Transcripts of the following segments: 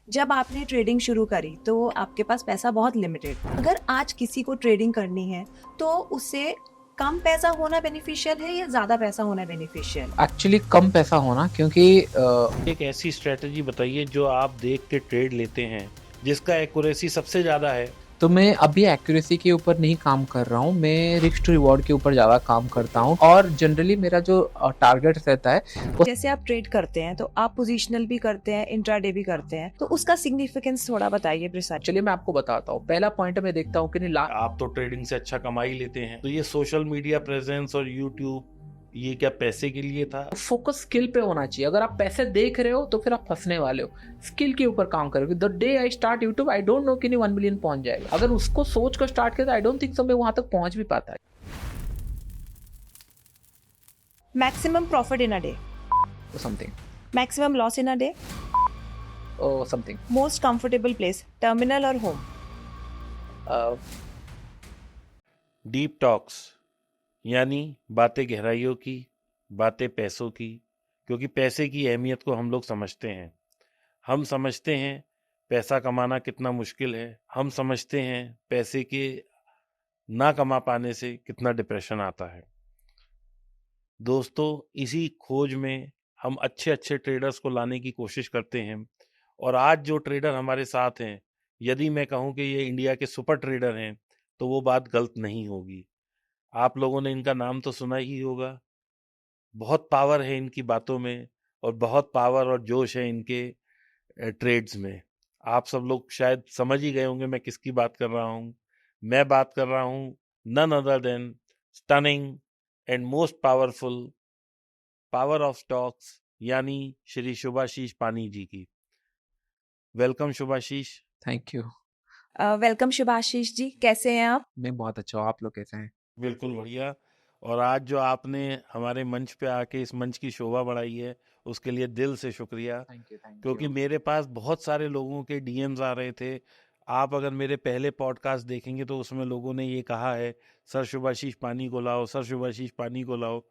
जब आपने ट्रेडिंग शुरू करी तो आपके पास पैसा बहुत लिमिटेड था। अगर आज किसी को ट्रेडिंग करनी है तो उसे कम पैसा होना बेनिफिशियल है या ज़्यादा पैसा होना बेनिफिशियल? एक्चुअली कम पैसा होना, क्योंकि एक ऐसी स्ट्रेटजी बताइए जो आप देख के ट्रेड लेते हैं जिसका एक्यूरेसी सबसे ज़्यादा है। तो मैं अभी एक्यूरेसी के ऊपर नहीं काम कर रहा हूँ, मैं रिस्क टू रिवॉर्ड के ऊपर ज़्यादा काम करता हूँ। और जनरली मेरा जो टारगेट रहता है वो जैसे आप ट्रेड करते हैं तो आप पोजिशनल भी करते हैं, इंट्राडे भी करते हैं, तो उसका सिग्निफिकेंस थोड़ा बताइए प्रिसाइज। चलिए मैं आपको बताता हूँ। पहला पॉइंट मैं देखता हूँ कि नहीं आप तो ट्रेडिंग से अच्छा कमा ही लेते हैं, तो ये सोशल मीडिया प्रेजेंस और यूट्यूब ये क्या पैसे के लिए था? फोकस स्किल पे होना चाहिए। अगर आप पैसे देख रहे हो तो फिर आप फंसने वाले हो। स्किल के ऊपर काम करोगे। The day I start YouTube, I don't know कि नहीं 1 मिलियन पहुंच जाएगा। अगर उसको सोच कर स्टार्ट किया तो आई डोंट थिंक सो मैं वहां तक पहुंच भी पाता है। Maximum profit in a day, something maximum loss in a day, something most comfortable place terminal और होम? डीप टॉक्स यानी बातें गहराइयों की, बातें पैसों की, क्योंकि पैसे की अहमियत को हम लोग समझते हैं। हम समझते हैं पैसा कमाना कितना मुश्किल है। हम समझते हैं पैसे के ना कमा पाने से कितना डिप्रेशन आता है। दोस्तों, इसी खोज में हम अच्छे अच्छे ट्रेडर्स को लाने की कोशिश करते हैं। और आज जो ट्रेडर हमारे साथ हैं, यदि मैं कहूं कि ये इंडिया के सुपर ट्रेडर हैं तो वो बात गलत नहीं होगी। आप लोगों ने इनका नाम तो सुना ही होगा। बहुत पावर है इनकी बातों में और बहुत पावर और जोश है इनके ट्रेड्स में। आप सब लोग शायद समझ ही गए होंगे मैं किसकी बात कर रहा हूँ। मैं बात कर रहा हूँ none other than stunning and most powerful power of stocks यानी श्री शुभाशीष पानी जी की। Welcome Shubhashish. Thank you. Welcome Shubhashish ji, कैसे हैं आप? मैं बहुत अच्छा हूँ। आप लोग कैसे हैं? बिल्कुल बढ़िया। और आज जो आपने हमारे मंच पे आके इस मंच की शोभा बढ़ाई है उसके लिए दिल से शुक्रिया। थैंक यू, थैंक क्योंकि यू। मेरे पास बहुत सारे लोगों के डीएम्स आ रहे थे। आप अगर मेरे पहले पॉडकास्ट देखेंगे तो उसमें लोगों ने ये कहा है, सर शुभाशीष पानी को लाओ, सर शुभाशीष पानी को लाओ।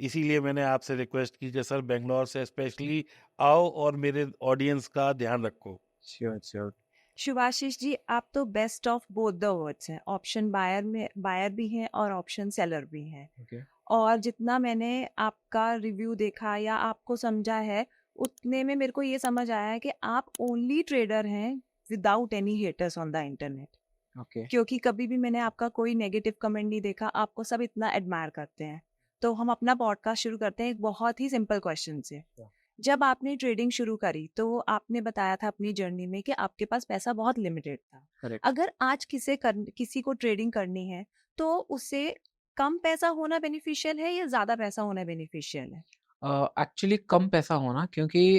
इसीलिए मैंने आपसे रिक्वेस्ट की कि सर बेंगलोर से स्पेशली आओ और मेरे ऑडियंस का ध्यान रखो। Sure sure. शुभाशीष जी, आप तो best of both the words हैं। ऑप्शन बायर भी हैं और ऑप्शन सेलर भी हैं। ओके। और जितना मैंने आपका रिव्यू देखा या आपको समझा है, उतने में मेरे को ये समझ आया है कि आप ओनली ट्रेडर हैं without any haters on the internet. Okay. क्योंकि कभी भी मैंने आपका कोई नेगेटिव कमेंट नहीं देखा, आपको सब इतना एडमायर करते हैं। तो हम अपना पॉडकास्ट शुरू करते हैं एक बहुत ही सिंपल क्वेश्चन से। Yeah. जब आपने ट्रेडिंग शुरू करी तो आपने बताया था अपनी जर्नी में कि आपके पास पैसा बहुत लिमिटेड था। करेक्ट। अगर आज किसी को ट्रेडिंग करनी है तो उसे कम पैसा होना बेनिफिशियल है या ज्यादा पैसा होना बेनिफिशियल है? एक्चुअली कम पैसा होना, क्योंकि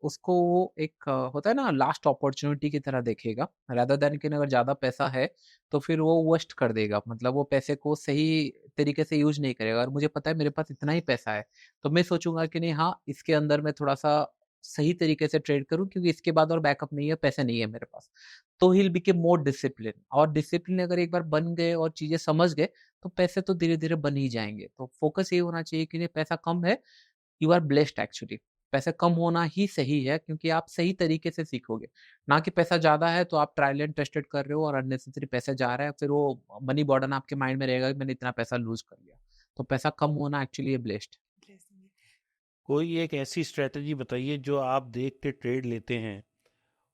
उसको वो एक होता है ना, लास्ट अपॉर्चुनिटी की तरह देखेगा, रादर देन कि अगर ज़्यादा पैसा है तो फिर वो वेस्ट कर देगा। मतलब वो पैसे को सही तरीके से यूज नहीं करेगा। और मुझे पता है मेरे पास इतना ही पैसा है तो मैं सोचूंगा कि नहीं, हाँ इसके अंदर मैं थोड़ा सा सही तरीके से ट्रेड करूं, क्योंकि इसके बाद और बैकअप नहीं है, पैसे नहीं है मेरे पास। तो ही बिकेम मोर डिसिप्लिन। और डिसिप्लिन अगर एक बार बन गए और चीजें समझ गए तो पैसे तो धीरे धीरे बन ही जाएंगे। तो फोकस ये होना चाहिए कि नहीं, पैसा कम है, यू आर ब्लेस्ड एक्चुअली। पैसा कम होना ही सही है, क्योंकि आप सही तरीके से सीखोगे। ना कि पैसा ज़्यादा है तो आप ट्रायल एंड टेस्टेड कर रहे हो और अननेसेसरी पैसे जा रहा है, फिर वो मनी बर्डन आपके माइंड में रहेगा कि मैंने इतना पैसा लूज कर लिया। तो पैसा कम होना एक्चुअली ब्लेस्ड। कोई एक ऐसी स्ट्रेटजी बताइए जो आप देख के ट्रेड लेते हैं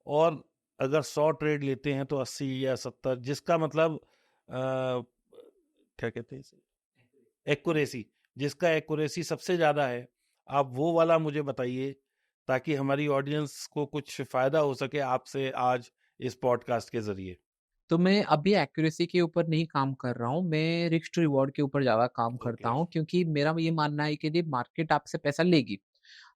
और अगर 100 ट्रेड लेते हैं तो 80 या 70, जिसका मतलब क्या कहते हैं इसे, एक्यूरेसी, जिसका एक्यूरेसी सबसे ज़्यादा है। आप वो वाला मुझे बताइए ताकि हमारी ऑडियंस को कुछ फ़ायदा हो सके आपसे आज इस पॉडकास्ट के ज़रिए। तो मैं अभी एक्यूरेसी के ऊपर नहीं काम कर रहा हूँ, मैं रिस्क टू रिवॉर्ड के ऊपर ज़्यादा काम करता ओके। हूँ, क्योंकि मेरा ये मानना है कि मार्केट आपसे पैसा लेगी।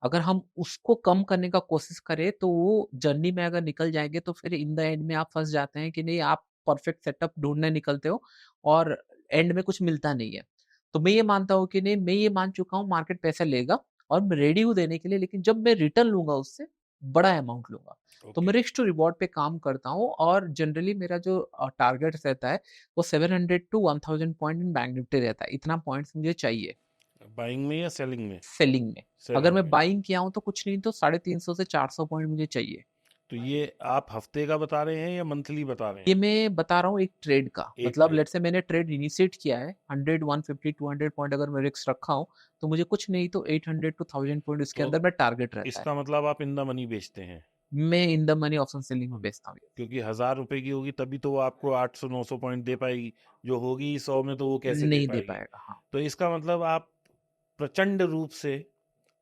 अगर हम उसको कम करने का कोशिश करें तो वो जर्नी में अगर निकल जाएंगे तो फिर इन द एंड में आप फंस जाते हैं कि नहीं, आप परफेक्ट सेटअप ढूंढने निकलते हो और एंड में कुछ मिलता नहीं है। तो मैं ये मानता हूँ कि नहीं, मैं ये मान चुका हूँ मार्केट पैसा लेगा और मैं रेडी हूँ देने के लिए, लेकिन जब मैं रिटर्न लूंगा उससे बड़ा अमाउंट लूंगा। तो ओके। मैं रिस्क टू रिवॉर्ड पे काम करता हूँ। और जनरली मेरा जो टारगेट रहता है वो 700 to 1000 point in bank Nifty रहता है। इतना पॉइंट्स मुझे चाहिए बाइंग में या सेलिंग में? सेलिंग में। अगर सेलिंग मैं में। बाइंग किया हूँ तो कुछ नहीं तो 350 से 400 पॉइंट मुझे चाहिए। तो ये आप हफ्ते का बता रहे हैं या मंथली बता रहे ये हैं? मैं बता रहा हूँ एक ट्रेड का, एक मतलब ट्रेड लेट्स से मैंने ट्रेड इनिशिएट किया है 100 150 200 पॉइंट अगर मैं रिस्क रखा हूँ, तो मुझे कुछ नहीं तो 800 टू 1000 पॉइंट इसके तो अंदर मैं टारगेट रहता है। इसका मतलब आप इन द मनी बेचते हैं, मैं in the money option selling में बेचता हूँ। क्योंकि 1000 रुपए की होगी तभी तो वो आपको 800-900 पॉइंट दे पाएगी, जो होगी 100 में तो वो कैसे दे नहीं दे पाएगी? पाएगा, हाँ। तो इसका मतलब आप प्रचंड रूप से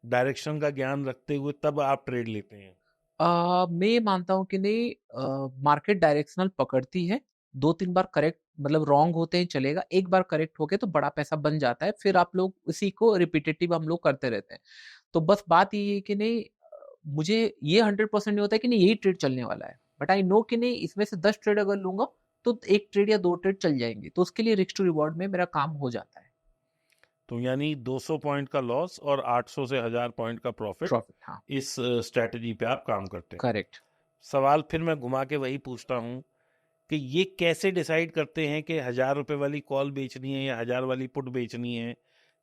डायरेक्शन का ज्ञान रखते हुए तब आप ट्रेड लेते हैं। मैं मानता हूँ कि नहीं, मार्केट डायरेक्शनल पकड़ती है, 2-3 बार करेक्ट मतलब रॉन्ग होते ही चलेगा, एक बार करेक्ट हो गया तो बड़ा पैसा बन जाता है, फिर आप लोग उसी को रिपिटेटिव हम लोग करते रहते हैं। तो बस बात ये है कि नहीं, मुझे ये 100% नहीं होता है कि नहीं यही ट्रेड चलने वाला है, बट आई नो कि नहीं इसमें से 10 ट्रेड अगर लूँगा, तो 1 ट्रेड या 2 ट्रेड चल जाएँगे, तो उसके लिए रिस्क टू रिवॉर्ड में मेरा काम हो जाता है। तो यानी 200 पॉइंट का लॉस और 800 से 1000 पॉइंट का प्रॉफिट, प्रॉफिट, हाँ, इस स्ट्रेटजी पे आप काम करते हैं। करेक्ट। सवाल फिर मैं घुमा के वही पूछता हूँ कि ये कैसे डिसाइड करते हैं कि 1000 रुपए वाली कॉल बेचनी है या 1000 वाली पुट बेचनी है,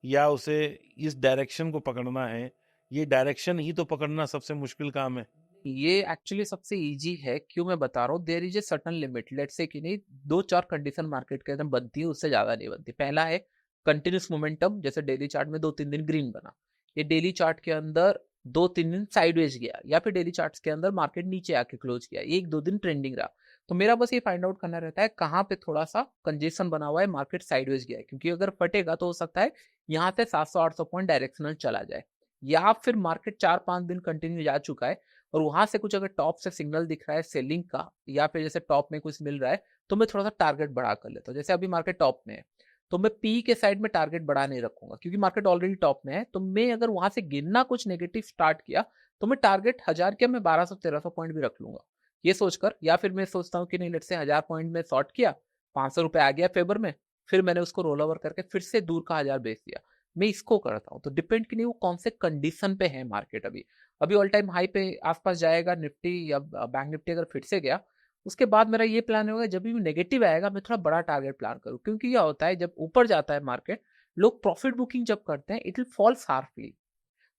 या उसे इस डायरेक्शन को पकड़ना है? ये डायरेक्शन ही तो पकड़ना सबसे मुश्किल काम है। ये एक्चुअली सबसे इजी है, क्यों मैं बता रहा हूँ, there is a certain limit, let's say कि नहीं 2-4 कंडीशन मार्केट के अंदर बनती है, उससे ज्यादा नहीं बनती। पहला है कंटिन्यूस मोमेंटम, जैसे डेली चार्ट में 2-3 दिन ग्रीन बना, ये डेली चार्ट के अंदर 2-3 दिन साइडवेज गया, या फिर डेली चार्ट्स के अंदर मार्केट नीचे आके क्लोज किया, 1-2 दिन ट्रेंडिंग रहा। तो मेरा बस ये फाइंड आउट करना रहता है कहाँ पे थोड़ा सा कंजेशन बना हुआ है, मार्केट साइडवेज गया है, क्योंकि अगर फटेगा तो हो सकता है यहाँ से 700-800 पॉइंट डायरेक्शनल चला जाए, या फिर मार्केट 4-5 दिन कंटिन्यू जा चुका है और वहां से कुछ अगर टॉप से सिग्नल दिख रहा है सेलिंग का, या फिर जैसे टॉप में कुछ मिल रहा है, तो मैं थोड़ा सा टारगेट बढ़ा कर लेता हूँ। जैसे अभी मार्केट टॉप में है, तो मैं पी के साइड में टारगेट बढ़ा नहीं रखूंगा, क्योंकि मार्केट ऑलरेडी टॉप में है। तो मैं अगर वहां से गिरना कुछ नेगेटिव स्टार्ट किया, तो मैं टारगेट 1000 क्या मैं 1200-1300 पॉइंट भी रख लूंगा, ये सोचकर। या फिर मैं सोचता हूँ कि नहीं, लेट से 1000 पॉइंट में शॉर्ट किया, 500 रुपए आ गया फेवर में, फिर मैंने उसको रोल ओवर करके फिर से दूर का 1000 बेच दिया। मैं इसको करता हूँ। तो डिपेंड कि नहीं वो कौन से कंडीशन पे है मार्केट। अभी अभी ऑल टाइम हाई पे आसपास जाएगा निफ्टी या बैंक निफ्टी, अगर फिर से गया, उसके बाद मेरा ये प्लान होगा जब भी नेगेटिव आएगा मैं थोड़ा बड़ा टारगेट प्लान करूँ, क्योंकि क्या होता है जब ऊपर जाता है मार्केट, लोग प्रॉफिट बुकिंग जब करते हैं इट विल फॉल शार्पली,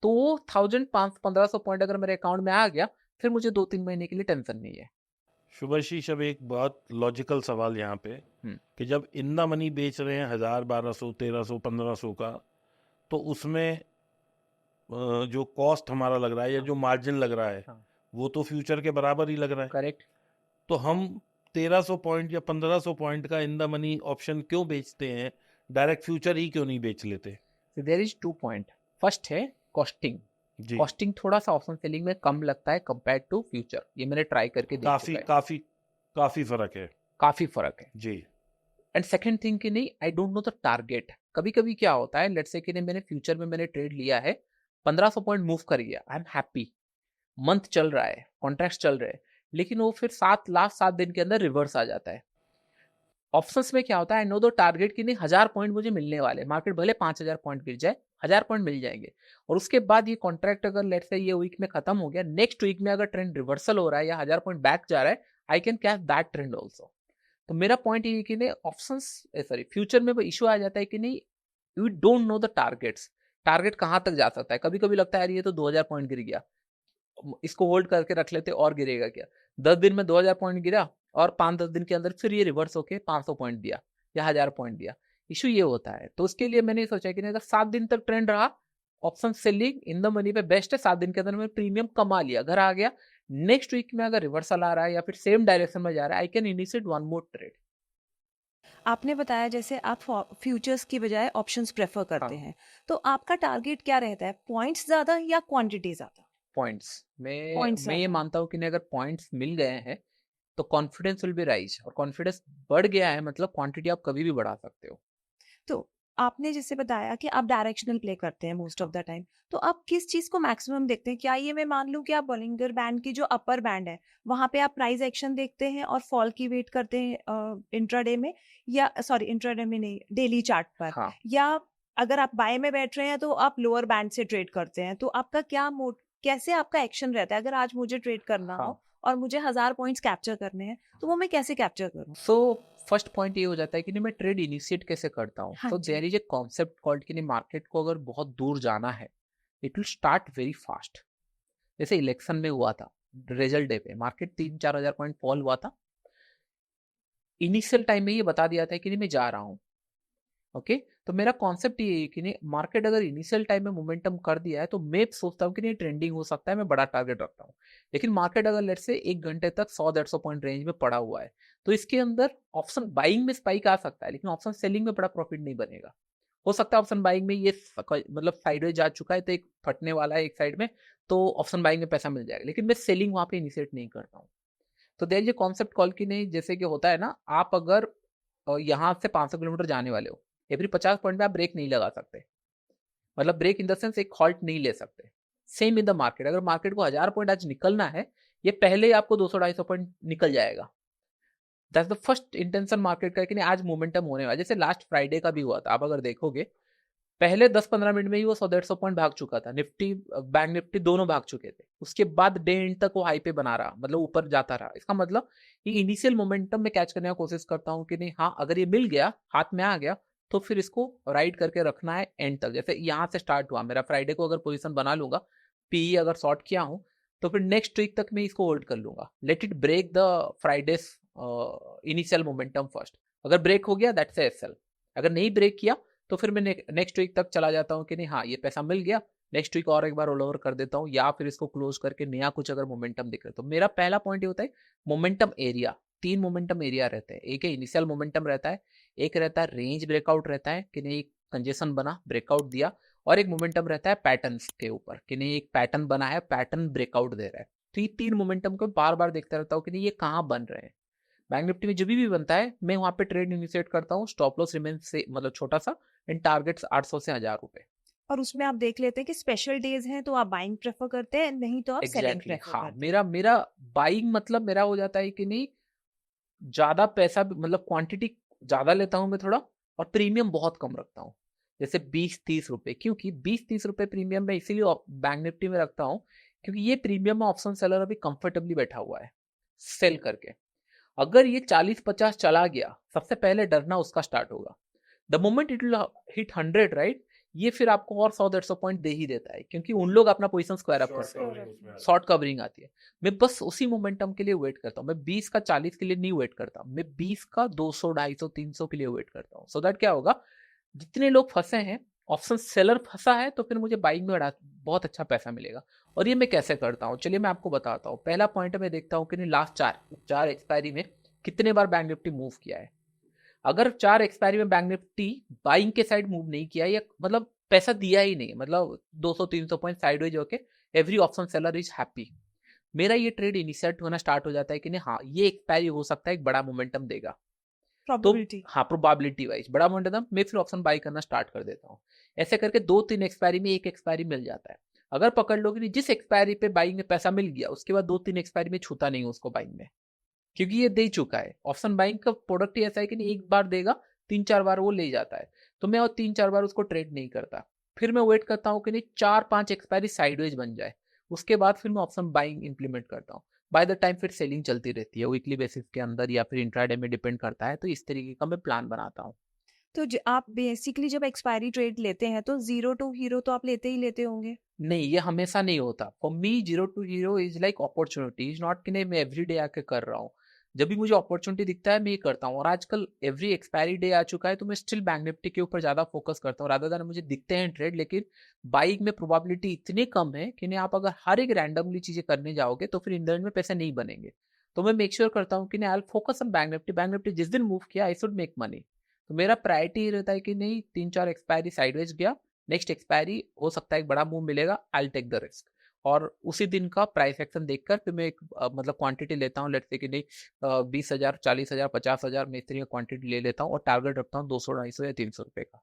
तो वो 1500 पॉइंट अगर मेरे अकाउंट में आ गया, फिर मुझे 2-3 महीने के लिए टेंशन नहीं है। शुभाशीष, अब एक बहुत लॉजिकल सवाल यहाँ पे कि जब इन द मनी बेच रहे हैं 1000, 1200, 1300, 1500 का, तो उसमें जो कॉस्ट हमारा लग रहा है या जो मार्जिन लग रहा है, हाँ। वो तो फ्यूचर के बराबर ही लग रहा है। करेक्ट। तो हम 1300 पॉइंट या 1500 पॉइंट का इन द मनी ऑप्शन क्यों बेचते हैं? डायरेक्ट फ्यूचर ही क्यों नहीं बेच लेते? There is 2 point. फर्स्ट है कॉस्टिंग। जी, कॉस्टिंग थोड़ा सा ऑप्शन सेलिंग में कम लगता है कंपेयर टू फ्यूचर, ये मैंने ट्राई करके देख काफी चुका है। काफी काफी फर्क है। काफी फर्क है। जी, एंड सेकंड थिंग कि नहीं, I don't know the target. कभी कभी क्या होता है, लेट्स से कि नहीं मैंने फ्यूचर में मैंने ट्रेड लिया है, 1500 पॉइंट मूव कर गया, आई एम हैप्पी, मंथ चल रहा है, कॉन्ट्रैक्ट चल रहे हैं, लेकिन वो फिर लास्ट 7 दिन के अंदर रिवर्स आ जाता है। ऑप्शंस में क्या होता है, आई नो दो टारगेट की नहीं 1000 पॉइंट मुझे मिलने वाले, मार्केट भले 5000 पॉइंट गिर जाए, 1000 पॉइंट मिल जाएंगे। और उसके बाद ये कॉन्ट्रैक्ट अगर लेट्स से ये वीक में खत्म हो गया, नेक्स्ट वीक में अगर ट्रेंड रिवर्सल हो रहा है या 1000 पॉइंट बैक जा रहा है, I can catch that trend also. तो मेरा पॉइंट ये है कि नहीं ऑप्शंस सॉरी फ्यूचर में वो इशू आ जाता है कि नहीं you don't know the targets, target कहाँ तक जा सकता है। कभी कभी लगता है यार ये तो 2000 पॉइंट गिर गया, इसको होल्ड करके रख लेते और गिरेगा क्या। 10 दिन में 2000 पॉइंट गिरा और 5-10 दिन के अंदर फिर ये रिवर्स होके 500 पॉइंट दिया या 1000 पॉइंट दिया। इशू ये होता है। तो उसके लिए मैंने सोचा कि नहीं, अगर 7 दिन तक ट्रेंड रहा, option selling in the money पे बेस्ट है। 7 दिन के अंदर मैं प्रीमियम कमा लिया, घर आ गया। नेक्स्ट वीक में अगर रिवर्सल आ रहा है या फिर सेम डायरेक्शन में जा रहा है, I can initiate one more trade. आपने बताया जैसे आप फ्यूचर्स की बजाय ऑप्शंस प्रेफर करते हाँ। हैं, तो आपका टारगेट क्या रहता है, पॉइंट्स ज्यादा या क्वांटिटी ज्यादा? पॉइंट्स मैं पॉइंट्स मैं ये ज्यादा। मानता हूँ कि नहीं, अगर पॉइंट्स मिल गए हैं तो कॉन्फिडेंस विल बी राइज, और कॉन्फिडेंस बढ़ गया है मतलब क्वांटिटी आप कभी भी बढ़ा सकते हो। तो आपने जैसे बताया कि आप डायरेक्शनल प्ले करते हैं मोस्ट ऑफ द टाइम, तो आप किस चीज को मैक्सिमम देखते हैं? क्या ये मैं मान लूं कि आप बॉलिंगर बैंड की जो अपर बैंड है वहां पे आप प्राइस एक्शन देखते हैं और फॉल की वेट करते हैं इंट्राडे में, या सॉरी इंट्राडे में नहीं, डेली चार्ट पर, हाँ। या अगर आप बाय में बैठ रहे हैं तो आप लोअर बैंड से ट्रेड करते हैं? तो आपका क्या मोड, कैसे आपका एक्शन रहता है? अगर आज मुझे ट्रेड करना हाँ। हो और मुझे 1000 पॉइंट्स कैप्चर करने हैं, तो वो मैं कैसे कैप्चर करूं? सो फर्स्ट पॉइंट ये हो जाता है कि नहीं मैं ट्रेड इनिशिएट कैसे करता हूँ। हाँ तो जी। There is a concept called कि नहीं मार्केट को अगर बहुत दूर जाना है, it will start very fast. जैसे इलेक्शन में हुआ था, रिजल्ट डे पे मार्केट 3-4 हज़ार पॉइंट फॉल हुआ था। इनिशियल टाइम में ये बता दिया था कि नहीं मैं जा रहा हूँ। ओके, तो मेरा कॉन्सेप्ट ये है कि नहीं मार्केट अगर इनिशियल टाइम में मोमेंटम कर दिया है तो मैं सोचता हूँ कि नहीं ट्रेंडिंग हो सकता है, मैं बड़ा टारगेट रखता हूँ। लेकिन मार्केट अगर लेट से 1 घंटे तक 100-150 पॉइंट रेंज में पड़ा हुआ है तो इसके अंदर ऑप्शन बाइंग में स्पाइक आ सकता है, लेकिन ऑप्शन सेलिंग में बड़ा प्रॉफिट नहीं बनेगा। हो सकता है ऑप्शन बाइंग में ये मतलब साइडवेज जा चुका है तो एक फटने वाला है एक साइड में, तो ऑप्शन बाइंग में पैसा मिल जाएगा, लेकिन मैं सेलिंग वहां पे इनिशिएट नहीं करता हूँ। तो देयर ये कॉन्सेप्ट कॉल की नहीं, जैसे कि होता है ना, आप अगर यहाँ से 500 किलोमीटर जाने वाले हो, एवरी 50 पॉइंट में आप ब्रेक नहीं लगा सकते, मतलब ब्रेक इन द सेंस एक हॉल्ट नहीं ले सकते। सेम इन द मार्केट, अगर मार्केट को 1000 पॉइंट आज निकलना है, ये पहले ही आपको 200-250 पॉइंट निकल जाएगा। That's the first intention market का कि नहीं आज मोमेंटम होने वाला। जैसे लास्ट फ्राइडे का भी हुआ था, आप अगर देखोगे पहले 10-15 मिनट में ही वो 100-150 पॉइंट भाग चुका था, निफ्टी बैंक निफ्टी दोनों भाग चुके थे। उसके बाद डे एंड तक वो हाई पे बना रहा, मतलब ऊपर जाता रहा। इसका मतलब कि इनिशियल मोमेंटम में कैच करने की कोशिश करता हूँ कि नहीं हाँ अगर ये मिल गया, हाथ में आ गया, तो फिर इसको राइड करके रखना है एंड तक। जैसे यहाँ से स्टार्ट हुआ मेरा, फ्राइडे को अगर पोजीशन बना लूंगा, पीई अगर शॉर्ट किया हूँ, तो फिर नेक्स्ट वीक तक मैं इसको होल्ड कर लूंगा। Let it break the Fridays initial momentum first. अगर ब्रेक हो गया दैट्स एसएल, अगर नहीं ब्रेक किया तो फिर मैं नेक्स्ट वीक तक चला जाता हूँ कि नहीं हाँ ये पैसा मिल गया, नेक्स्ट वीक और एक बार रोल ओवर कर देता हूँ, या फिर इसको क्लोज करके नया कुछ अगर मोमेंटम दिख रहा है। तो मेरा पहला पॉइंट ये होता है मोमेंटम एरिया। 3 मोमेंटम एरिया रहते हैं, एक है इनिशियल मोमेंटम रहता है, एक रहता है रेंज ब्रेकआउट रहता है कि नहीं कंजेशन बना ब्रेकआउट दिया, और एक मोमेंटम रहता है पैटर्न्स के ऊपर कि नहीं एक पैटर्न बना है, पैटर्न ब्रेकआउट दे रहा है। तो ये 3 मोमेंटम को बार बार देखता रहता हूँ कि नहीं ये कहाँ बन रहे हैं। बैंक निफ्टी में जो भी बनता है मैं वहां पे ट्रेड इनिशिएट करता हूँ, स्टॉप लॉस रिमेन से मतलब छोटा सा, एंड टारगेट्स 800 से 1000 रुपए। और उसमें आप देख लेते हैं कि स्पेशल डेज हैं तो आप बाइंग प्रेफर करते हैं, नहीं तो आप सेलिंग एग्जैक्टली प्रेफर हाँ, करते हैं। मेरा बाइंग मतलब मेरा हो जाता है कि नहीं ज्यादा पैसा मतलब क्वांटिटी ज्यादा लेता हूँ मैं थोड़ा, और प्रीमियम बहुत कम रखता हूँ। जैसे 20-30 रुपए, क्योंकि 20-30 रुपए प्रीमियम में इसीलिए बैंक निफ्टी में रखता हूँ क्योंकि ये प्रीमियम में ऑप्शन सेलर अभी कंफर्टेबली बैठा हुआ है सेल करके। अगर ये 40-50 चला गया, सबसे पहले डरना उसका स्टार्ट होगा। The moment it will hit 100 right, ये फिर आपको और 100-150 पॉइंट दे ही देता है, क्योंकि उन लोग अपना पोजीशन स्क्वायर अप करते हैं, शॉर्ट कवरिंग आती है। मैं बस उसी मोमेंटम के लिए वेट करता हूँ। मैं 20 का 40 के लिए नहीं वेट करता, मैं 20 का 200, 250, 300 के लिए वेट करता हूँ। सो दैट क्या होगा, जितने लोग फंसे हैं, ऑप्शन सेलर फंसा है, तो फिर मुझे बाइंग में बहुत अच्छा पैसा मिलेगा। और ये मैं कैसे करता हूँ, चलिए मैं आपको बताता हूँ। पहला पॉइंट मैं देखता हूँ कि नहीं लास्ट चार एक्सपायरी में कितने बार बैंक निफ्टी मूव किया है। अगर 4 एक्सपायरी में बैंक निफ्टी बाइंग के साइड मूव नहीं किया, या मतलब पैसा दिया ही नहीं, मतलब 200-300 पॉइंट साइडवेज होके every option seller is happy, मेरा ये ट्रेड इनिशिएट होना स्टार्ट हो जाता है कि नहीं हाँ ये एक्सपायरी हो सकता है एक बड़ा मोमेंटम देगा। तो प्रोबेबिलिटी हाँ प्रोबेबिलिटी वाइज बड़ा मोमेंटम, मैं फिर ऑप्शन बाई करना स्टार्ट कर देता हूँ। ऐसे करके 2-3 एक्सपायरी में एक एक्सपायरी मिल जाता है। अगर पकड़ लो कि जिस एक्सपायरी पे बाइंग में पैसा मिल गया, उसके बाद 2-3 एक्सपायरी में छूता नहीं उसको बाइंग में, क्योंकि ये दे चुका है। ऑप्शन बाइंग का प्रोडक्ट ही ऐसा है कि नहीं एक बार देगा, 3-4 बार वो ले जाता है, तो मैं और 3-4 बार उसको ट्रेड नहीं करता। फिर मैं वेट करता हूँ कि नहीं 4-5 एक्सपायरी साइडवेज बन जाए, उसके बाद फिर मैं ऑप्शन बाइंग इंप्लीमेंट करता हूँ। बाय द टाइम फिर सेलिंग चलती रहती है वीकली बेसिस के अंदर या फिर इंट्राडे में, डिपेंड करता है। तो इस तरीके का मैं प्लान बनाता हूँ। तो आप बेसिकली जब एक्सपायरी ट्रेड लेते हैं तो 0 टू हीरो तो आप लेते ही लेते होंगे। नहीं, ये हमेशा नहीं होता। For me 0 to hero is like opportunity, is not कि नहीं मैं एवरी डे आके कर रहा हूँ। जब भी मुझे अपॉर्चुनिटी दिखता है मैं ये करता हूँ। और आजकल एवरी एक्सपायरी डे आ चुका है, तो मैं स्टिल बैंक निफ्टी के ऊपर ज्यादा फोकस करता हूँ। रादर देन मुझे दिखते हैं ट्रेड, लेकिन बाइक में प्रोबेबिलिटी इतनी कम है कि नहीं आप अगर हर एक रैंडमली चीजें करने जाओगे तो फिर इन द एंड में पैसे नहीं बनेंगे। तो मैं मेक श्योर करता हूँ कि नहीं I focus on bank Nifty. Bank Nifty जिस दिन मूव किया आई शुड मेक मनी। तो मेरा प्रायोरिटी ये रहता है कि नहीं 3-4 एक्सपायरी साइडवेज गया, नेक्स्ट एक्सपायरी हो सकता है एक बड़ा मूव मिलेगा, आई टेक द रिस्क। और उसी दिन का प्राइस एक्शन देखकर फिर मैं एक मतलब क्वांटिटी लेता हूँ। लेट्स से कि नहीं 20,000, 40,000, 50,000 मैं इस तरह का क्वांटिटी ले लेता हूँ, और टारगेट रखता हूँ 200, 250 या 300 रुपए का।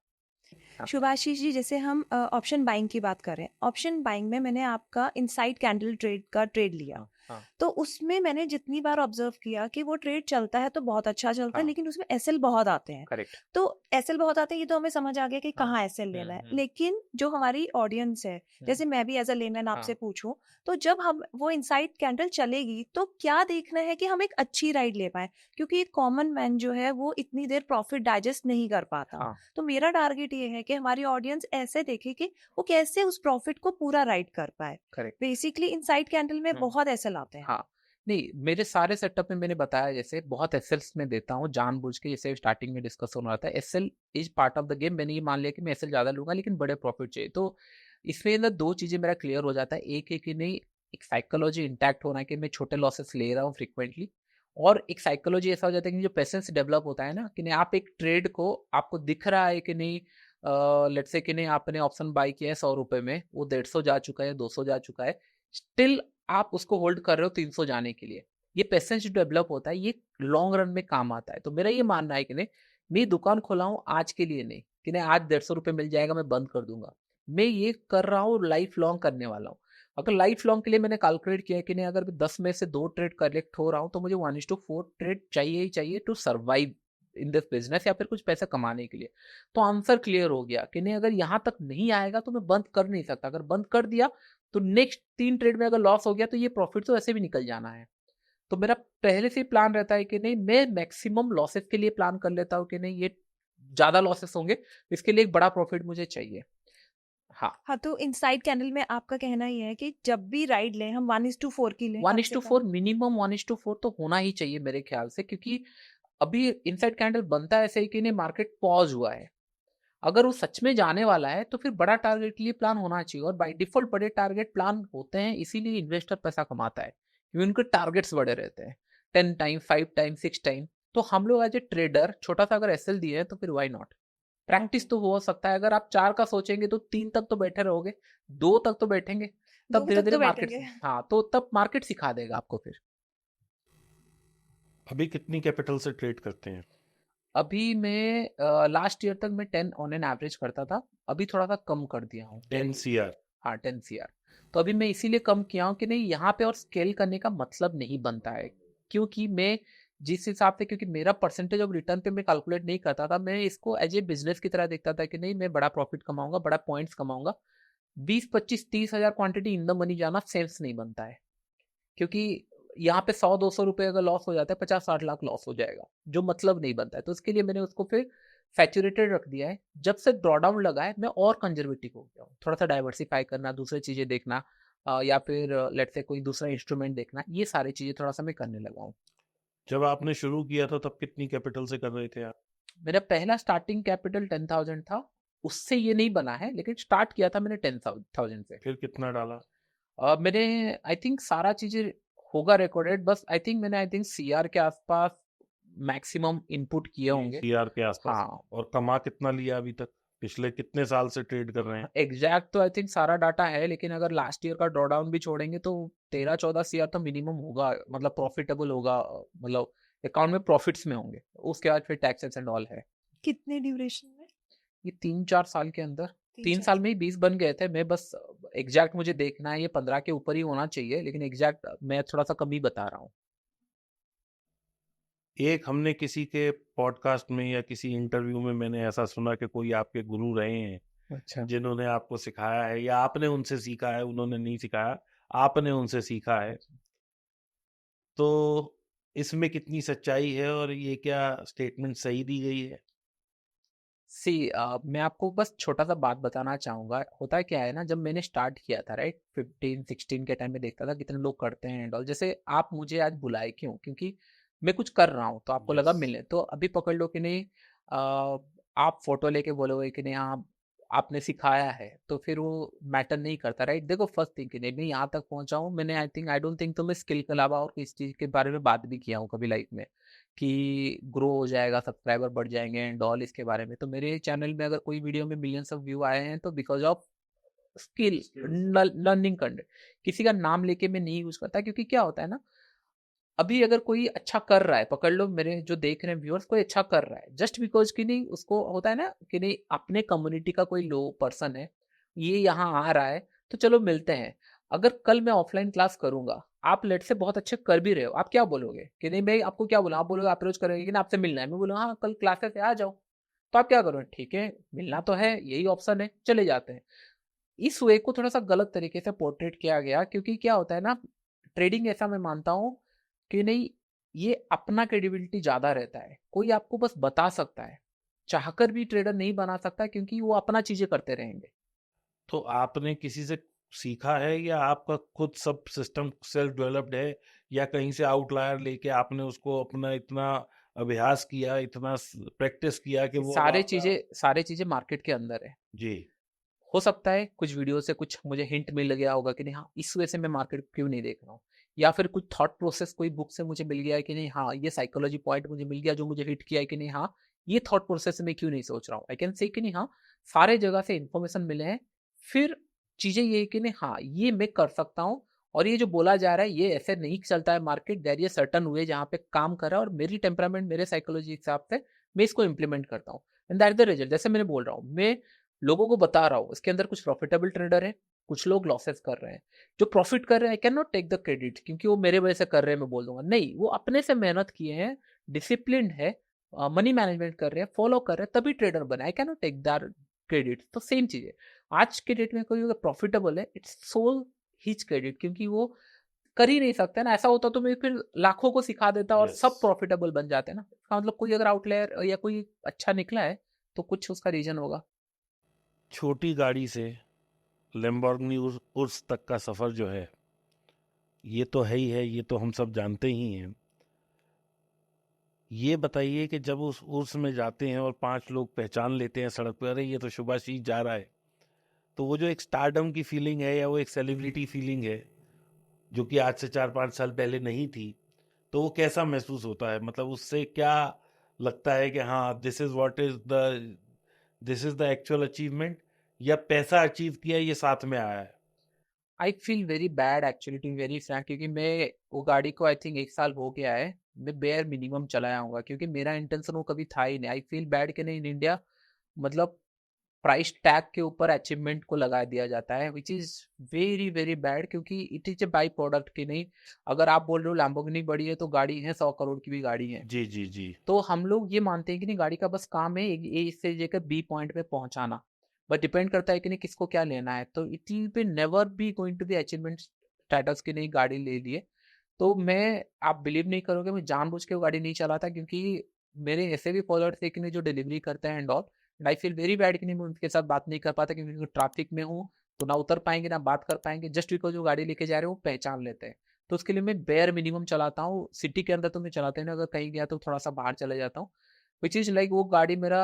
हाँ शुभाशीष जी, जैसे हम ऑप्शन बाइंग की बात करें, ऑप्शन बाइंग में मैंने आपका इनसाइड कैंडल ट्रेड का ट्रेड लिया, हाँ हाँ तो उसमें मैंने जितनी बार ऑब्जर्व किया कि वो ट्रेड चलता है तो बहुत अच्छा चलता है, हाँ लेकिन उसमें एसएल बहुत आते हैं। करेक्ट। तो एसएल बहुत आते हैं, ये तो हमें समझ आ गया कि हाँ कहाँ एसएल लेना है, हम्म लेकिन जो हमारी ऑडियंस है, जैसे मैं भी एज अ लेमैन आपसे हाँ पूछूं, तो जब हम वो इनसाइड कैंडल चलेगी तो क्या देखना है कि हम एक अच्छी राइड ले पाए, क्योंकि एक कॉमन मैन जो है वो इतनी देर प्रॉफिट डाइजेस्ट नहीं कर पाता। हाँ तो मेरा टारगेट ये है कि हमारी ऑडियंस ऐसे देखे कि वो कैसे उस प्रॉफिट को पूरा राइड कर पाए। करेक्ट। बेसिकली इनसाइड कैंडल में बहुत एसएल चलाते हैं? हाँ, नहीं मेरे सारे सेटअप में मैंने बताया जैसे बहुत एसएल्स में देता हूँ जानबूझ के, जैसे स्टार्टिंग में डिस्कस होना था SL is part of the game. मैंने ये मान लिया कि मैं एसएल ज़्यादा लूँगा लेकिन बड़े प्रॉफिट चाहिए, तो इसमें ना 2 चीज़ें मेरा क्लियर हो जाता है। एक है कि नहीं, एक साइकोलॉजी इंटैक्ट होना है कि मैं छोटे लॉसेस ले रहा हूँ फ्रीक्वेंटली, और एक साइकोलॉजी ऐसा हो जाता है कि जो पेशेंस डेवलप होता है ना, कि नहीं आप एक ट्रेड को आपको दिख रहा है कि नहीं, लेट्स से कि नहीं आपने ऑप्शन बाय किया है ₹100 में, वो 150 जा चुका है, 200 जा चुका है, स्टिल आप उसको होल्ड कर रहे हो 300 जाने के लिए। ये पेशेंस जो डेवलप होता है ये लॉन्ग रन में काम आता है। तो मेरा ये मानना है कि नहीं, मैं दुकान खोला हूँ आज के लिए नहीं, कि नहीं आज ₹150 मिल जाएगा मैं बंद कर दूंगा। मैं ये कर रहा हूँ लाइफ लॉन्ग करने वाला हूँ। अगर लाइफ लॉन्ग के लिए मैंने कैलकुलेट किया है कि नहीं, अगर 10 में से 2 ट्रेड कलेक्ट हो रहा हूँ तो मुझे 1:4 ट्रेड चाहिए ही चाहिए to survive in this business, या फिर कुछ पैसे कमाने के लिए। तो आंसर क्लियर हो गया कि नहीं, अगर यहाँ तक नहीं आएगा तो मैं बंद कर नहीं सकता। अगर बंद कर दिया तो नेक्स्ट 3 ट्रेड में अगर लॉस हो गया तो ये प्रॉफिट तो ऐसे भी निकल जाना है। तो मेरा पहले से ही प्लान रहता है कि नहीं, मैं मैक्सिमम लॉसेस के लिए प्लान कर लेता हूँ कि नहीं ये ज़्यादा लॉसेस होंगे, इसके लिए एक बड़ा प्रॉफिट मुझे चाहिए। हाँ, हाँ, तो इनसाइड कैनल में आपका कहना ये है कि जब भी राइड लें हम 1:4 की लें कम से कम? 1:4 मिनिमम 1:4 तो होना ही चाहिए मेरे ख्याल से, क्योंकि अभी इनसाइड कैंडल बनता है ऐसे ही कि नहीं मार्केट पॉज हुआ है। अगर वो सच में जाने वाला है तो फिर बड़ा टारगेट के लिए प्लान होना चाहिए, और बाय डिफॉल्ट बड़े टारगेट प्लान होते हैं, इसीलिए इन्वेस्टर पैसा कमाता है क्योंकि उनके टारगेट्स बड़े रहते हैं, 10 टाइम 5 टाइम 6 टाइम। तो हम लोग एज ए ट्रेडर छोटा सा अगर एसएल दिए हैं तो फिर वाई नॉट, प्रैक्टिस तो हो सकता है। अगर आप 4 का सोचेंगे तो 3 तक तो बैठे रहोगे, 2 तक तो बैठेंगे, तब 2 धीरे तक धीरे तो मार्केट, बैठेंगे। हाँ तो तब मार्केट सिखा देगा आपको। फिर अभी कितनी कैपिटल से ट्रेड करते हैं? अभी मैं लास्ट ईयर तक मैं 10 ऑन एन एवरेज करता था, अभी थोड़ा सा कम कर दिया हूँ 10 CR? हाँ 10 CR। तो अभी मैं इसीलिए कम किया हूँ कि नहीं यहाँ पे और स्केल करने का मतलब नहीं बनता है, क्योंकि मैं जिस हिसाब से, क्योंकि मेरा परसेंटेज ऑफ रिटर्न पे मैं कैलकुलेट नहीं करता था, मैं इसको एज ए बिजनेस की तरह देखता था कि नहीं मैं बड़ा प्रॉफिट कमाऊंगा, बड़ा पॉइंट्स कमाऊंगा। 20 25 30 हजार क्वांटिटी इन द मनी जाना सेंस नहीं बनता है, क्योंकि यहाँ पे 100 200 रुपए अगर लॉस हो जाता है 50 60 लाख लॉस हो जाएगा, जो मतलब नहीं बनता है। तो उसके लिए मैंने उसको फिर सैचुरेटेड रख दिया है। जब से ड्रॉडाउन लगा है मैं और कंजर्वेटिव हो गया हूँ, थोड़ा सा डाइवर्सिफाई करना, दूसरी चीजें देखना, या फिर लेट्स से कोई दूसरा इंस्ट्रूमेंट देखना, ये सारी चीजें थोड़ा सा मैं करने लगा हूँ। जब आपने शुरू किया था तब कितनी कैपिटल से कर रहे थे आप? मेरा पहला स्टार्टिंग कैपिटल 10,000 था, उससे ये नहीं बना है, लेकिन स्टार्ट किया था मैंने 10,000 से। फिर कितना डाला? मैंने आई थिंक सारा चीजें होगा रिकॉर्डेड, बस आई थिंक मैंने सीआर के आसपास मैक्सिमम इनपुट किए होंगे। CR के आसपास? हाँ, और कमा कितना लिया अभी तक? पिछले कितने साल से ट्रेड कर रहे हैं? एग्जैक्ट तो आई थिंक सारा डाटा है, लेकिन अगर लास्ट ईयर का ड्रॉडाउन भी छोड़ेंगे तो 13 14 CR तो मिनिमम होगा, मतलब प्रॉफिटेबल होगा, मतलब अकाउंट में प्रॉफिट्स में होंगे। उसके बाद फिर टैक्सेस एंड ऑल है। कितने ड्यूरेशन में? ये 3 4 साल के अंदर, 3 3-4 साल में ही 20 बन गए थे। मैं बस एग्जैक्ट मुझे देखना है, ये 15 के ऊपर ही होना चाहिए, लेकिन एग्जैक्ट मैं थोड़ा सा कम ही बता रहा हूँ। एक हमने किसी के पॉडकास्ट में या किसी इंटरव्यू में मैंने ऐसा सुना कि कोई आपके गुरु रहे हैं अच्छा, जिन्होंने आपको सिखाया है, या आपने उनसे सीखा है, उन्होंने नहीं सिखाया, आपने उनसे सीखा है। तो इसमें कितनी सच्चाई है और ये क्या स्टेटमेंट सही दी गई है? मैं आपको बस छोटा सा बात बताना चाहूंगा। होता क्या है ना, जब मैंने स्टार्ट किया था राइट 15 16 के टाइम में देखता था कितने लोग करते हैं एंड ऑल। जैसे आप मुझे आज बुलाए क्यों, क्योंकि मैं कुछ कर रहा हूँ तो आपको लगा Yes. मिलने। तो अभी पकड़ लो कि नहीं, आप फोटो लेके बोलोगे कि नहीं हाँ आपने सिखाया है, तो फिर वो मैटर नहीं करता राइट। देखो फर्स्ट थिंग कि नहीं मैं यहाँ तक पहुंचा हूँ, मैंने आई डोंट थिंक तो मैं स्किल के अलावा और किसी चीज़ के बारे में बात भी किया हूँ कभी लाइफ में, कि ग्रो हो जाएगा, सब्सक्राइबर बढ़ जाएंगे एंड ऑल इसके बारे में। तो मेरे चैनल में अगर कोई वीडियो में मिलियंस ऑफ व्यू आए हैं तो because of skill, learning content. किसी का नाम लेके मैं नहीं यूज करता, क्योंकि क्या होता है ना, अभी अगर कोई अच्छा कर रहा है, पकड़ लो मेरे जो देख रहे हैं व्यूअर्स, कोई अच्छा कर रहा है जस्ट बिकॉज कि नहीं उसको होता है ना कि नहीं अपने कम्युनिटी का कोई लो पर्सन है, ये यहाँ आ रहा है तो चलो मिलते हैं। अगर कल मैं ऑफलाइन क्लास करूंगा, आप लेट से बहुत अच्छे कर भी रहे हो, आप क्या बोलोगे कि नहीं मैं आपको क्या बोला, आप बोलोगे अप्रोच करेंगे कि ना आपसे मिलना है, मैं बोलूँ हाँ कल क्लासेस है आ जाओ। तो आप क्या करोगे, ठीक है मिलना तो है, यही ऑप्शन है, चले जाते हैं। इस वे को थोड़ा सा गलत तरीके से पोर्ट्रेट किया गया, क्योंकि क्या होता है ना, ट्रेडिंग ऐसा मैं मानता हूँ कि नहीं, ये अपना क्रेडिबिलिटी ज्यादा रहता है। कोई आपको बस बता सकता है, चाहकर भी ट्रेडर नहीं बना सकता, क्योंकि वो अपना चीजें करते रहेंगे। तो आपने किसी से सीखा है या आपका खुद सब सिस्टम सेल्फ डेवलप्ड है, या कहीं से आउटलायर लेके आपने उसको अपना इतना अभ्यास किया, इतना प्रैक्टिस किया कि वो अब आपका? सारे चीजें मार्केट के अंदर है। जी। हो सकता है कुछ वीडियो से कुछ मुझे हिंट मिल गया होगा कि नहीं हाँ इस वजह से मैं मार्केट क्यों नहीं देख रहा हूँ, या फिर कुछ थॉट प्रोसेस कोई बुक से मुझे मिल गया है कि नहीं हाँ ये साइकोलॉजी पॉइंट मुझे मिल गया जो मुझे हिट किया है कि नहीं हाँ ये थॉट प्रोसेस में क्यों नहीं सोच रहा हूँ। आई कैन से कि नहीं हाँ सारे जगह से इन्फॉर्मेशन मिले हैं, फिर चीजें ये है कि नहीं हाँ ये मैं कर सकता हूँ, और ये जो बोला जा रहा है ये ऐसे नहीं चलता है मार्केट, देयर ये सर्टन वे जहाँ पे काम कर रहा है और मेरी टेम्परामेंट मेरे साइकोलॉजी के हिसाब से मैं इसको इम्प्लीमेंट करता हूँ, एंड दैट द रिजल्ट। जैसे मैंने बोल रहा हूँ मैं लोगों को बता रहा हूँ इसके अंदर कुछ प्रॉफिटेबल ट्रेडर है, कुछ लोग लॉसेस कर रहे हैं। जो प्रॉफिट कर रहे हैं I can not take the credit क्योंकि वो मेरे वजह से कर रहे हैं मैं बोल दूंगा नहीं, वो अपने से मेहनत किए हैं, डिसिप्लिन है, मनी मैनेजमेंट कर रहे हैं, फॉलो कर रहे हैं, तभी ट्रेडर बने। I can not take that credit. तो सेम चीज है आज के डेट में, कोई अगर प्रॉफिटेबल है इट्स सोल हिज क्रेडिट, क्योंकि वो कर ही नहीं सकते ना। ऐसा होता तो मैं फिर लाखों को सिखा देता और यस। सब प्रॉफिटेबल बन जाते ना। इसका मतलब कोई अगर आउटलेयर या कोई अच्छा निकला है तो कुछ उसका रीजन होगा। छोटी गाड़ी से लैम्बोर्गिनी उर्स तक का सफर जो है, ये तो है ही है, ये तो हम सब जानते ही हैं। ये बताइए कि जब उस उर्स में जाते हैं और 5 लोग पहचान लेते हैं सड़क पर, अरे ये तो शुभाशीष जा रहा है, तो वो जो एक स्टारडम की फीलिंग है या वो एक सेलिब्रिटी फीलिंग है जो कि आज से 4-5 साल पहले नहीं थी, तो वो कैसा महसूस होता है? मतलब उससे क्या लगता है कि हाँ this is the actual achievement, या पैसा अचीव किया ये साथ में आया है? I feel very bad actually to very frank, क्योंकि मैं वो गाड़ी को आई थिंक 1 साल हो गया है, मैं बेयर मिनिमम चलाया हूँ क्योंकि मेरा इंटेंशन वो कभी था ही नहीं। आई फील बैड कि नहीं इन इंडिया मतलब प्राइस टैग के ऊपर अचीवमेंट को लगा दिया जाता है, which is very very bad, क्योंकि it is a by product की नहीं। अगर आप बोल रहे हो लैम्बोर्गिनी बड़ी है तो गाड़ी है 100 करोड़ की भी गाड़ी है, जी जी जी। तो हम लोग ये मानते हैं कि नहीं गाड़ी का बस काम है ए से लेकर बी पॉइंट पे पहुंचाना, बट डिपेंड करता है कि नहीं किसको क्या लेना है। तो it will be never be going to be achievement status की नहीं गाड़ी ले लिए। तो मैं आप बिलीव नहीं करोगे मैं जानबूझ के वो गाड़ी नहीं चलाता, क्योंकि मेरे ऐसे भी फॉलोअर्स थे कि नहीं जो डिलीवरी करते हैं and all, and I feel very bad कि नहीं मैं उनके साथ बात नहीं कर पाता क्योंकि ट्रैफिक में हूँ तो ना उतर पाएंगे ना बात कर पाएंगे, जस्ट बिकॉज जो गाड़ी लेके जा रहे हो वो पहचान लेते हैं। तो उसके लिए मैं बेयर मिनिमम चलाता हूँ। सिटी के अंदर तो मैं चलाते नहीं, अगर कहीं गया तो थोड़ा सा बाहर चले जाता हूँ, विच इज लाइक वो गाड़ी मेरा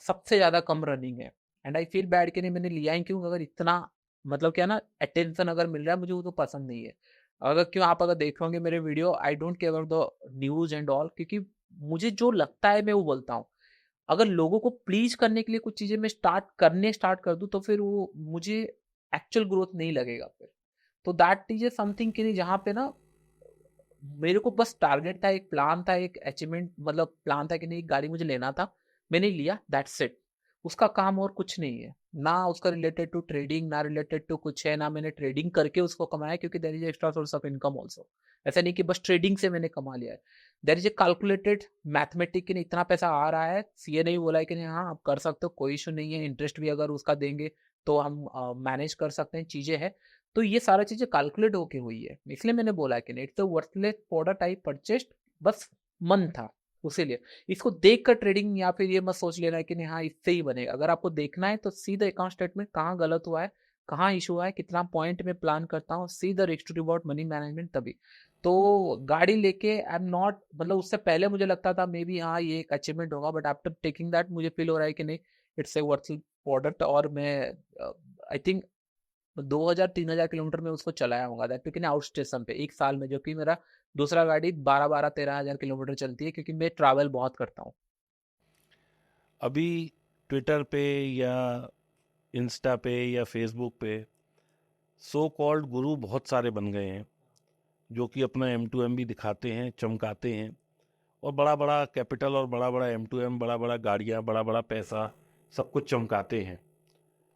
सबसे ज्यादा कम रनिंग है। एंड आई फील बैड कि नहीं मैंने लिया ही क्यों, अगर इतना मतलब क्या ना अटेंशन अगर मिल रहा है मुझे वो तो पसंद नहीं है। अगर क्यों आप अगर देखोगे मेरे video I don't care about the news and all, क्योंकि मुझे जो लगता है मैं वो बोलता हूँ। अगर लोगों को प्लीज करने के लिए कुछ चीजें मैं स्टार्ट कर दूं तो फिर वो मुझे एक्चुअल ग्रोथ नहीं लगेगा फिर। तो दैट इज समथिंग कि नहीं जहाँ पे ना मेरे को बस टारगेट था, एक प्लान था, एक अचीवमेंट मतलब प्लान था कि नहीं एक गाड़ी मुझे लेना था, मैंने लिया, दैट्स इट। उसका काम और कुछ नहीं है, ना उसका रिलेटेड टू ट्रेडिंग ना रिलेटेड टू कुछ है, ना मैंने ट्रेडिंग करके उसको कमाया क्योंकि there is extra source of income also. ऐसा नहीं कि बस ट्रेडिंग से मैंने कमा लिया है, there is a calculated mathematic कि नहीं इतना पैसा आ रहा है। सीए नहीं बोला है कि नहीं हाँ आप कर सकते हो कोई इशू नहीं है, इंटरेस्ट भी अगर उसका देंगे तो हम मैनेज कर सकते हैं, चीजें हैं। तो ये सारा चीजें कैलकुलेट होके हुई है, इसलिए मैंने बोला कि it's a worthless product I purchased, बस मन था उसीलिए। इसको देख कर ट्रेडिंग या फिर ये मत सोच लेना है कि नहीं हाँ इससे ही बनेगा। अगर आपको देखना है तो सी द अकाउंट स्टेटमेंट कहाँ गलत हुआ है, कहाँ इशू हुआ है, कितना पॉइंट में प्लान करता हूँ, see the risk to reward money management, तभी। तो गाड़ी लेके आई एम नॉट मतलब उससे पहले मुझे लगता था मे बी हाँ ये एक अचीवमेंट होगा, बट आफ्टर टेकिंग दैट मुझे फील हो रहा है कि नहीं इट्स ए वर्थलेस प्रोडक्ट। और मैं आई थिंक 2000-3000 किलोमीटर में उसको चलाया होगा, दैट लेकिन आउट स्टेशन पे 1 साल में, जो कि मेरा दूसरा गाड़ी 12-13 हजार किलोमीटर चलती है क्योंकि मैं ट्रैवल बहुत करता हूँ। अभी ट्विटर पे या इंस्टा पे या फेसबुक पे सो कॉल्ड गुरु बहुत सारे बन गए हैं जो कि अपना M2M भी दिखाते हैं, चमकाते हैं, और बड़ा बड़ा कैपिटल और बड़ा बड़ा M2M, बड़ा बड़ा गाड़ियाँ, बड़ा बड़ा पैसा, सब कुछ चमकाते हैं।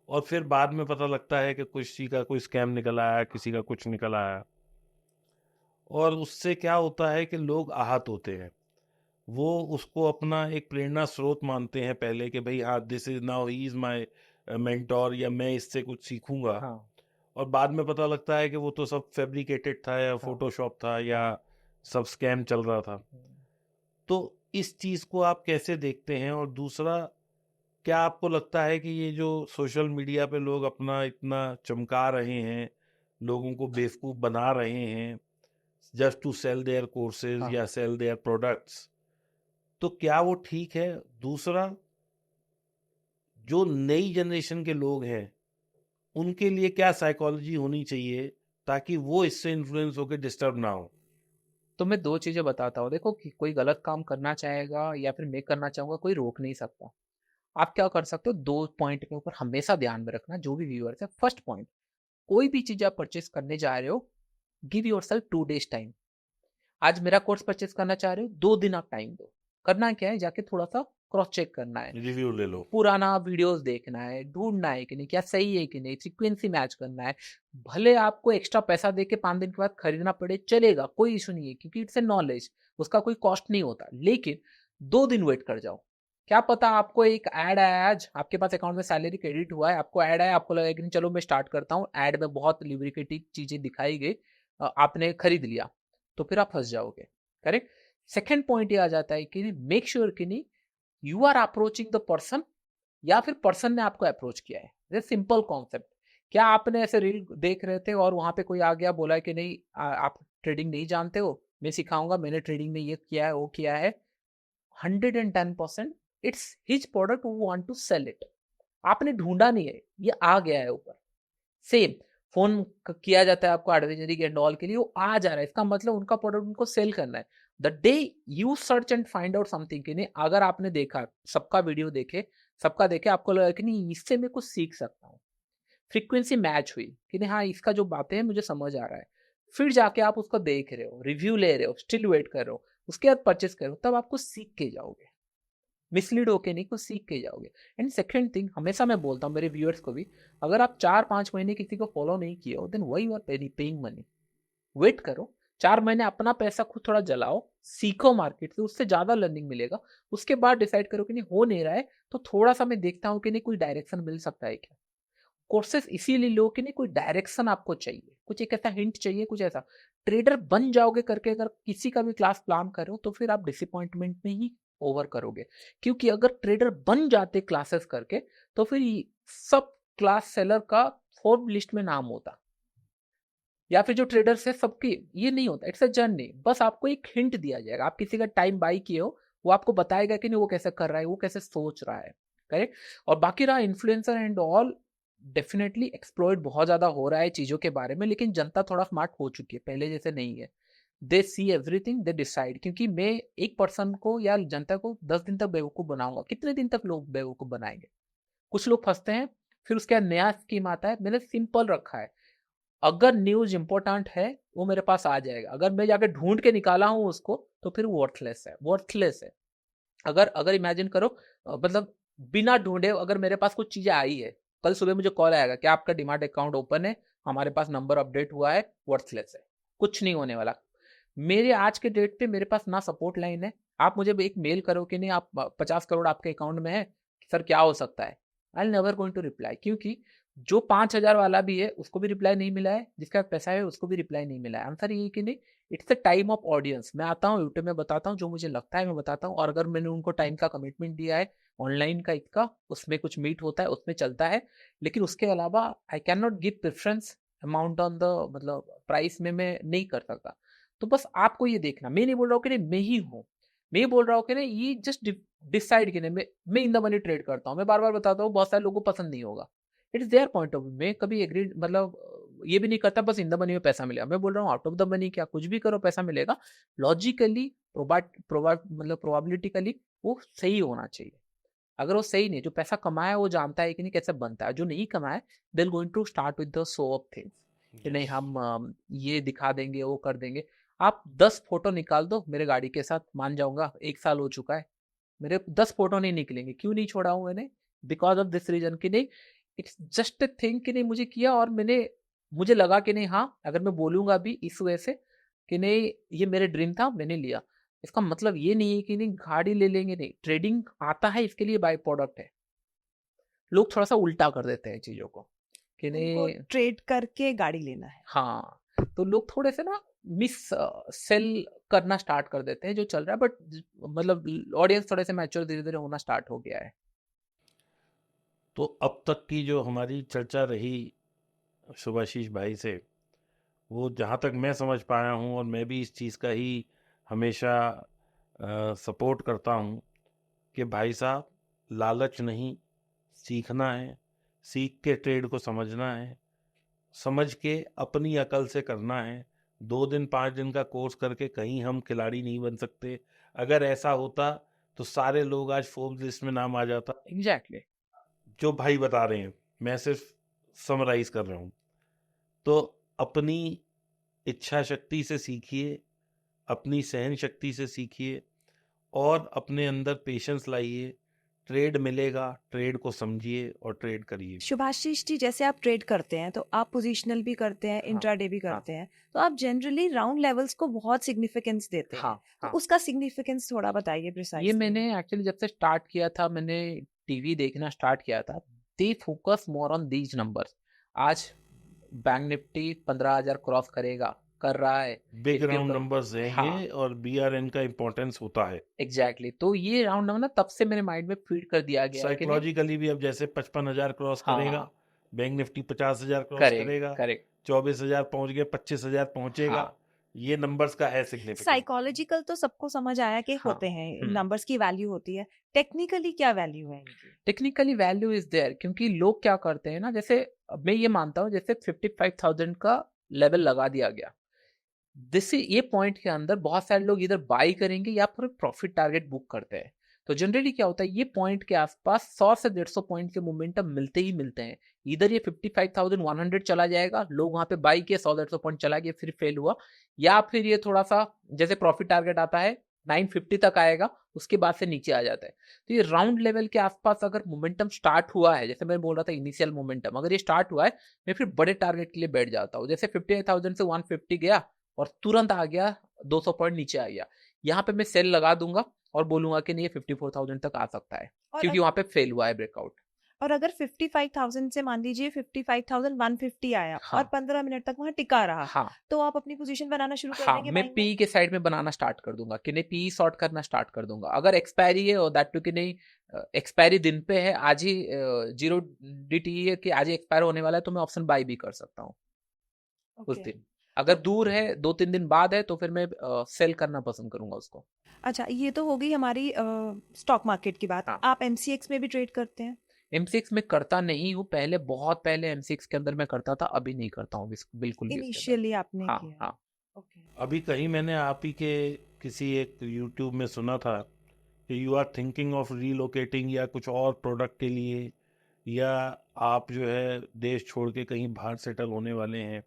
और फिर बाद में पता लगता है कि किसी का कोई स्कैम निकल आया, किसी का कुछ निकल आया, और उससे क्या होता है कि लोग आहत होते हैं। वो उसको अपना एक प्रेरणा स्रोत मानते हैं पहले कि भाई हाँ this is now he is my mentor, या मैं इससे कुछ सीखूंगा। हाँ और बाद में पता लगता है कि वो तो सब फैब्रिकेटेड था या हाँ। फोटोशॉप था या सब स्कैम चल रहा था। तो इस चीज को आप कैसे देखते हैं? और दूसरा, क्या आपको लगता है कि ये जो सोशल मीडिया पे लोग अपना इतना चमका रहे हैं, लोगों को बेवकूफ बना रहे हैं just to sell their courses हाँ या सेल देयर प्रोडक्ट्स, तो क्या वो ठीक है? दूसरा, जो नई जनरेशन के लोग हैं उनके लिए क्या साइकोलॉजी होनी चाहिए ताकि वो इससे इन्फ्लुएंस होकर डिस्टर्ब ना हो? तो मैं दो चीजें बताता हूँ। देखो कि कोई गलत काम करना चाहेगा या फिर मैं करना चाहूंगा, कोई रोक नहीं सकता। आप क्या कर सकते हो, दो पॉइंट के ऊपर हमेशा ध्यान में रखना जो भी व्यूअर्स है। फर्स्ट पॉइंट, कोई भी चीज आप परचेस करने जा रहे हो, give your self 2 days time. आज मेरा कोर्स परचेस करना चाह रहे हो, 2 दिन आप टाइम दो। करना क्या है, जाके थोड़ा सा क्रॉस चेक करना है, रिव्यू ले लो। पुराना वीडियोस देखना है, ढूंढना है कि नहीं, क्या सही है कि नहीं, फ्रीक्वेंसी मैच करना है। भले आपको एक्स्ट्रा पैसा दे के 5 दिन के बाद खरीदना पड़े, चलेगा, कोई इशू नहीं है, क्योंकि इट्स ए नॉलेज, उसका कोई कॉस्ट नहीं होता। लेकिन 2 दिन वेट कर जाओ। क्या पता आपको एक ऐड आया, आज आपके पास अकाउंट में सैलरी क्रेडिट हुआ है, आपको ऐड आया, आपको लगा कि नहीं चलो मैं स्टार्ट करता हूँ, ऐड में बहुत लिब्रिकेटिव चीजें दिखाई गई, आपने खरीद लिया, तो फिर आप फंस जाओगे। करेक्ट। सेकेंड पॉइंट ये आ जाता है कि मेक श्योर कि नहीं you are approaching the person या फिर पर्सन ने आपको अप्रोच किया है। ये सिंपल कॉन्सेप्ट। क्या आपने ऐसे रील देख रहे थे और वहां पे कोई आ गया बोला है कि नहीं आप ट्रेडिंग नहीं जानते हो, मैं सिखाऊंगा, मैंने ट्रेडिंग में ये किया है वो किया है। 110% इट्स हिज प्रोडक्ट, वो वांट टू सेल इट। आपने ढूंढा नहीं है, ये आ गया है ऊपर। सेम फोन किया जाता है आपको एडवाइजरी एंड ऑल के लिए, वो आ जा रहा है, इसका मतलब उनका प्रोडक्ट उनको सेल करना है। The day you search and find out something कि नहीं, अगर आपने देखा, सबका वीडियो देखे, सबका देखे, आपको लगा कि नहीं इससे मैं कुछ सीख सकता हूँ, फ्रीक्वेंसी मैच हुई कि नहीं हाँ इसका जो बातें हैं मुझे समझ आ रहा है, फिर जाके आप उसको देख रहे हो, रिव्यू ले रहे हो, स्टिल वेट कर रहे हो, उसके बाद परचेस करो, तब आपको सीख के जाओगे, मिसलीड होके नहीं, कुछ सीख के जाओगे। एंड सेकंड थिंग, हमेशा मैं बोलता हूँ मेरे व्यूअर्स को भी, अगर आप 4-5 महीने किसी को फॉलो नहीं किए हो, then why you are paying money. Wait करो, 4 महीने अपना पैसा खुद थोड़ा जलाओ, सीखो मार्केट से, उससे ज्यादा लर्निंग मिलेगा। उसके बाद डिसाइड करो कि नहीं हो नहीं रहा है, तो थोड़ा सा मैं देखता हूँ कि नहीं कोई डायरेक्शन मिल सकता है क्या। कोर्सेस इसीलिए लो कि नहीं कोई डायरेक्शन आपको चाहिए, कुछ एक ऐसा हिंट चाहिए, कुछ ऐसा। ट्रेडर बन जाओगे करके अगर किसी का भी क्लास प्लान करो, तो फिर आप डिसअपॉइंटमेंट में ही ओवर करोगे। क्योंकि अगर ट्रेडर बन जाते क्लासेस करके, तो फिर सब क्लास सेलर का फोर्थ लिस्ट में नाम होता, या फिर जो ट्रेडर्स है सबकी, ये नहीं होता। इट्स अ जर्नी, बस आपको एक हिंट दिया जाएगा, आप किसी का टाइम बाई किए हो, वो आपको बताएगा कि नहीं वो कैसे कर रहा है, वो कैसे सोच रहा है। करेक्ट। और बाकी रहा influencer and all, definitely exploit बहुत ज्यादा हो रहा है चीजों के बारे में, लेकिन जनता थोड़ा स्मार्ट हो चुकी है, पहले जैसे नहीं है। दे सी एवरीथिंग, दे डिसाइड। क्योंकि मैं एक पर्सन को या जनता को 10 दिन तक बेवकूफ बनाऊंगा, कितने दिन तक लोग बेवकूफ बनाएंगे। कुछ लोग फंसते हैं, फिर उसके बाद नया स्कीम आता है। मैंने सिंपल रखा है, अगर न्यूज इंपॉर्टेंट है वो मेरे पास आ जाएगा, अगर मैं जाके ढूंढ के निकाला हूं उसको, तो फिर वर्थलेस है, वर्थलेस है। अगर अगर इमेजिन करो, मतलब बिना ढूंढे अगर मेरे पास कुछ चीजें आई है, कल सुबह मुझे कॉल आएगा कि आपका डिमार्ट अकाउंट ओपन है, हमारे पास नंबर अपडेट हुआ है, वर्थलेस है, कुछ नहीं होने वाला। मेरे आज के डेट पे मेरे पास ना सपोर्ट लाइन है, आप मुझे एक मेल करो कि नहीं आप 50 करोड़ आपके अकाउंट में है सर, क्या हो सकता है, I'll never going to reply. क्योंकि जो 5,000 वाला भी है उसको भी रिप्लाई नहीं मिला है, जिसका पैसा है उसको भी रिप्लाई नहीं मिला है। आंसर ये कि नहीं, it's the time of audience. मैं आता हूँ यूट्यूब में बताता हूँ, जो मुझे लगता है मैं बताता हूँ, और अगर मैंने उनको टाइम का कमिटमेंट दिया है ऑनलाइन का, इसका उसमें कुछ मीट होता है, उसमें चलता है। लेकिन उसके अलावा आई can not give preference amount on the, मतलब प्राइस में मैं नहीं कर सकता। तो बस आपको ये देखना, मैं नहीं बोल रहा हूँ कि नहीं मैं ही हूँ, मैं ये बोल रहा हूँ कि नहीं ये जस्ट डिसाइड कि नहीं मैं इन द मनी ट्रेड करता हूँ। मैं बार बार बताता हूँ, बहुत सारे लोगों को पसंद नहीं होगा, it's their point of view. मैं कभी एग्री, मतलब ये भी नहीं करता बस इन द मनी में पैसा मिलेगा। मैं बोल रहा हूँ आउट ऑफ द मनी क्या कुछ भी करो पैसा मिलेगा, लॉजिकली मतलब प्रोबेबिलिटिकली वो सही होना चाहिए। अगर वो सही नहीं, जो पैसा कमाया वो जानता है कि नहीं कैसे बनता है, जो नहीं कमाया they going to start with the show of things कि नहीं हम ये दिखा देंगे वो कर देंगे। आप 10 फोटो निकाल दो मेरे गाड़ी के साथ, मान जाऊंगा 1 साल हो चुका है, मेरे 10 फोटो नहीं निकलेंगे। क्यों नहीं छोड़ा हूं मैंने, बिकॉज ऑफ दिस रीजन कि नहीं इट्स जस्ट ए थिंग कि नहीं मुझे किया, और मुझे लगा कि नहीं हाँ अगर मैं बोलूंगा भी इस वजह से कि नहीं ये मेरे ड्रीम था मैंने लिया, इसका मतलब ये नहीं है कि नहीं गाड़ी ले लेंगे, नहीं, ट्रेडिंग आता है इसके लिए बाय प्रोडक्ट है। लोग थोड़ा सा उल्टा कर देते हैं चीजों को कि उनको नहीं, ट्रेड करके गाड़ी लेना है। हाँ, तो लोग थोड़े से ना मिस सेल करना स्टार्ट कर देते हैं जो चल रहा है, बट मतलब ऑडियंस थोड़े से मैच्योर धीरे धीरे होना स्टार्ट हो गया है। तो अब तक की जो हमारी चर्चा रही शुभाशीष भाई से, वो जहाँ तक मैं समझ पाया हूँ, और मैं भी इस चीज़ का ही हमेशा सपोर्ट करता हूँ कि भाई साहब, लालच नहीं, सीखना है, सीख के ट्रेड को समझना है, समझ के अपनी अकल से करना है। 2 दिन 5 दिन का कोर्स करके कहीं हम खिलाड़ी नहीं बन सकते। अगर ऐसा होता तो सारे लोग आज फोर्ब्स लिस्ट में नाम आ जाता। एग्जैक्टली। जो भाई बता रहे हैं, मैं सिर्फ समराइज कर रहा हूँ। तो अपनी इच्छा शक्ति से सीखिए, अपनी सहन शक्ति से सीखिए, और अपने अंदर पेशेंस लाइए। ट्रेड मिलेगा, ट्रेड को समझिए और ट्रेड करिए। शुभाशीष जी, जैसे आप ट्रेड करते हैं तो आप पोजिशनल भी करते हैं, हाँ, इंट्राडे भी हाँ, करते हैं, तो आप जनरली राउंड लेवल्स को बहुत सिग्निफिकेंस देते हैं, हाँ, तो हाँ। उसका सिग्निफिकेंस थोड़ा बताइए ये प्रिसाइजली। मैंने एक्चुअली जब से स्टार्ट किया था, मैंने टीवी देखना स्टार्ट किया था, they focus more on these numbers. आज बैंक निफ्टी 15,000 क्रॉस करेगा, कर रहा है। बिग इसके राउंड ऊपर नंबर्स हैं हाँ ये, और बीआरएन का इंपॉर्टेंस होता है। एग्जैक्टली, तो ये राउंड नंबर ना तब से मेरे माइंड में फीड कर दिया गया है कि नहीं। साइकोलॉजिकली भी अब जैसे 55,000 क्रॉस करेगा, हाँ, बैंक निफ्टी 50,000 क्रॉस करेक्ट करेगा, करेक्ट। 24,000 पहुंच गए, 25,000 पहुंचेगा। हाँ ये नंबर्स का है सिग्निफिकेंस। साइकोलॉजिकल तो सबको समझ आया कि हाँ होते हैं, हम्म। नंबर्स की वैल्यू होती है, टेक्निकली क्या वैल्यू है इनकी? टेक्निकली वैल्यू इज देयर, क्योंकि लोग क्या करते हैं ना, जैसे अब मैं ये मानता हूँ जैसे 55,000 का लेवल लगा दिया गया, जैसे ये पॉइंट के अंदर बहुत सारे लोग इधर बाई करेंगे या फिर प्रॉफिट टारगेट बुक करते हैं। तो जनरली क्या होता है, ये पॉइंट के आसपास 100 से 150 पॉइंट के मोमेंटम मिलते ही मिलते हैं। इधर ये 55,100 चला जाएगा, लोग वहां पे बाई किए, 100-150 पॉइंट चला गया, फिर फेल हुआ, या फिर ये थोड़ा सा जैसे प्रॉफिट टारगेट आता है 950 तक आएगा, उसके बाद से नीचे आ जाता है। तो ये राउंड लेवल के आसपास अगर मोमेंटम स्टार्ट हुआ है, जैसे मैं बोल रहा था इनिशियल मोमेंटम, अगर ये स्टार्ट हुआ है, मैं फिर बड़े टारगेट के लिए बैठ जाता हूँ। जैसे 58,000 से 150 गया और तुरंत आ गया 200 पॉइंट नीचे आ गया, यहाँ पे मैं सेल लगा दूंगा और बोलूंगा कि नहीं, ये 54,000 तक आ सकता है, और क्योंकि वहां पे फेल हुआ है ब्रेकआउट। और अगर 55,000 से मान लीजिए 55,150 आया और हाँ 15 मिनट तक वहां टिका रहा, हाँ तो आप अपनी पोजीशन बनाना शुरू कर हाँ, देंगे मैं बाइंग में? पी के साइड में बनाना स्टार्ट कर दूंगा कि नहीं, पी शॉर्ट करना स्टार्ट कर दूंगा। अगर एक्सपायरी है और दैट टू कि नहीं, एक्सपायरी दिन पे है, आज ही 0 DTE है कि आज ही एक्सपायर होने वाला है, तो मैं ऑप्शन बाई भी कर सकता हूँ उस ओके। दिन। अगर दूर है, 2-3 दिन बाद है, तो फिर मैं सेल करना पसंद करूंगा उसको। अच्छा, ये तो हो गई हमारी स्टॉक मार्केट की बात। हाँ, आप एमसीएक्स में भी ट्रेड करते हैं? M6 में करता नहीं हूँ, पहले बहुत पहले M6 के अंदर मैं करता था, अभी नहीं करता हूँ बिल्कुल भी उसके अंदर। इनिशियली आपने हाँ किया? हाँ। ओके। अभी कहीं मैंने आप ही के किसी एक यूट्यूब में सुना था कि you are thinking of relocating, या कुछ और प्रोडक्ट के लिए, या आप जो है देश छोड़ के कहीं बाहर सेटल होने वाले हैं।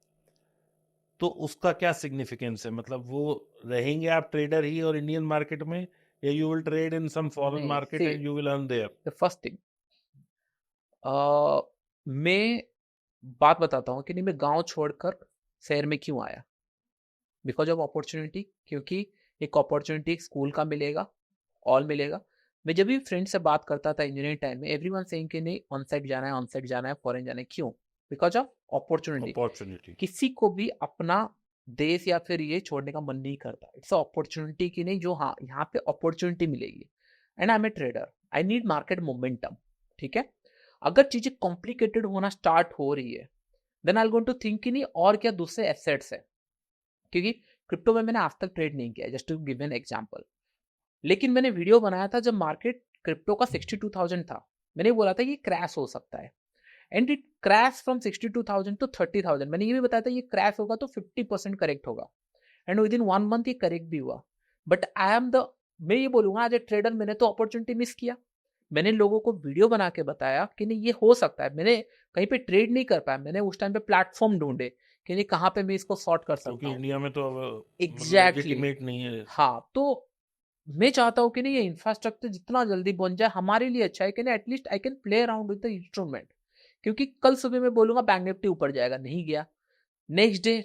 तो उसका क्या सिग्निफिकेंस है? मतलब वो रहेंगे आप ट्रेडर ही और इंडियन मार्केट में, या you will trade in some foreign नहीं, market see, and you will earn there? the first thing, मैं बात बताता हूँ कि नहीं, मैं गांव छोड़कर शहर में क्यों आया। बिकॉज ऑफ अपॉर्चुनिटी, क्योंकि एक अपॉर्चुनिटी स्कूल का मिलेगा, ऑल मिलेगा। मैं जब भी फ्रेंड से बात करता था इंजीनियरिंग टाइम में, एवरीवन सेइंग कि नहीं, ऑन साइड जाना है, ऑन साइड जाना है, फॉरेन जाना है। क्यों? Because of opportunity. अपॉर्चुनिटी। किसी को भी अपना देश या फिर ये छोड़ने का मन नहीं करता। इट्स अपॉर्चुनिटी की नहीं, जो हाँ यहाँ पे अपॉर्चुनिटी मिलेगी। And I am a trader, I need market momentum. ठीक है, अगर चीजें कॉम्प्लिकेटेड होना स्टार्ट हो रही है, then I going to think कि नहीं और क्या दूसरे एसेट्स है, क्योंकि क्रिप्टो में मैंने आज तक ट्रेड नहीं किया, just to give an example. लेकिन मैंने वीडियो बनाया था जब मार्केट क्रिप्टो का 62,000 था, मैंने बोला था ये क्रैश हो सकता है, and it crash from 62,000 to 30,000। मैंने ये भी बताया था ये क्रैश होगा तो 50% करेक्ट होगा, एंड विद इन 1 मंथ ये करेक्ट भी हुआ। बट आई एम द, मैं ये बोलूंगा एज ए ट्रेडर, मैंने तो अपॉर्चुनिटी मिस किया। मैंने लोगों को वीडियो बना के बताया कि नहीं ये हो सकता है, मैंने कहीं पे ट्रेड नहीं कर पाया, मैंने उस टाइम पे प्लेटफॉर्म ढूंढे कि नहीं कहाँ पे मैं इसको सॉर्ट कर सकता क्योंकि हूँ। इंडिया में तो अब एग्जैक्टली लेजिटिमेट नहीं है। हाँ, तो मैं चाहता हूँ कि नहीं ये इंफ्रास्ट्रक्चर जितना जल्दी बन जाए हमारे लिए अच्छा है, कि नहीं at least I can play around with the instrument. क्योंकि कल सुबह मैं बोलूंगा बैंक निफ्टी ऊपर जाएगा, नहीं गया, next day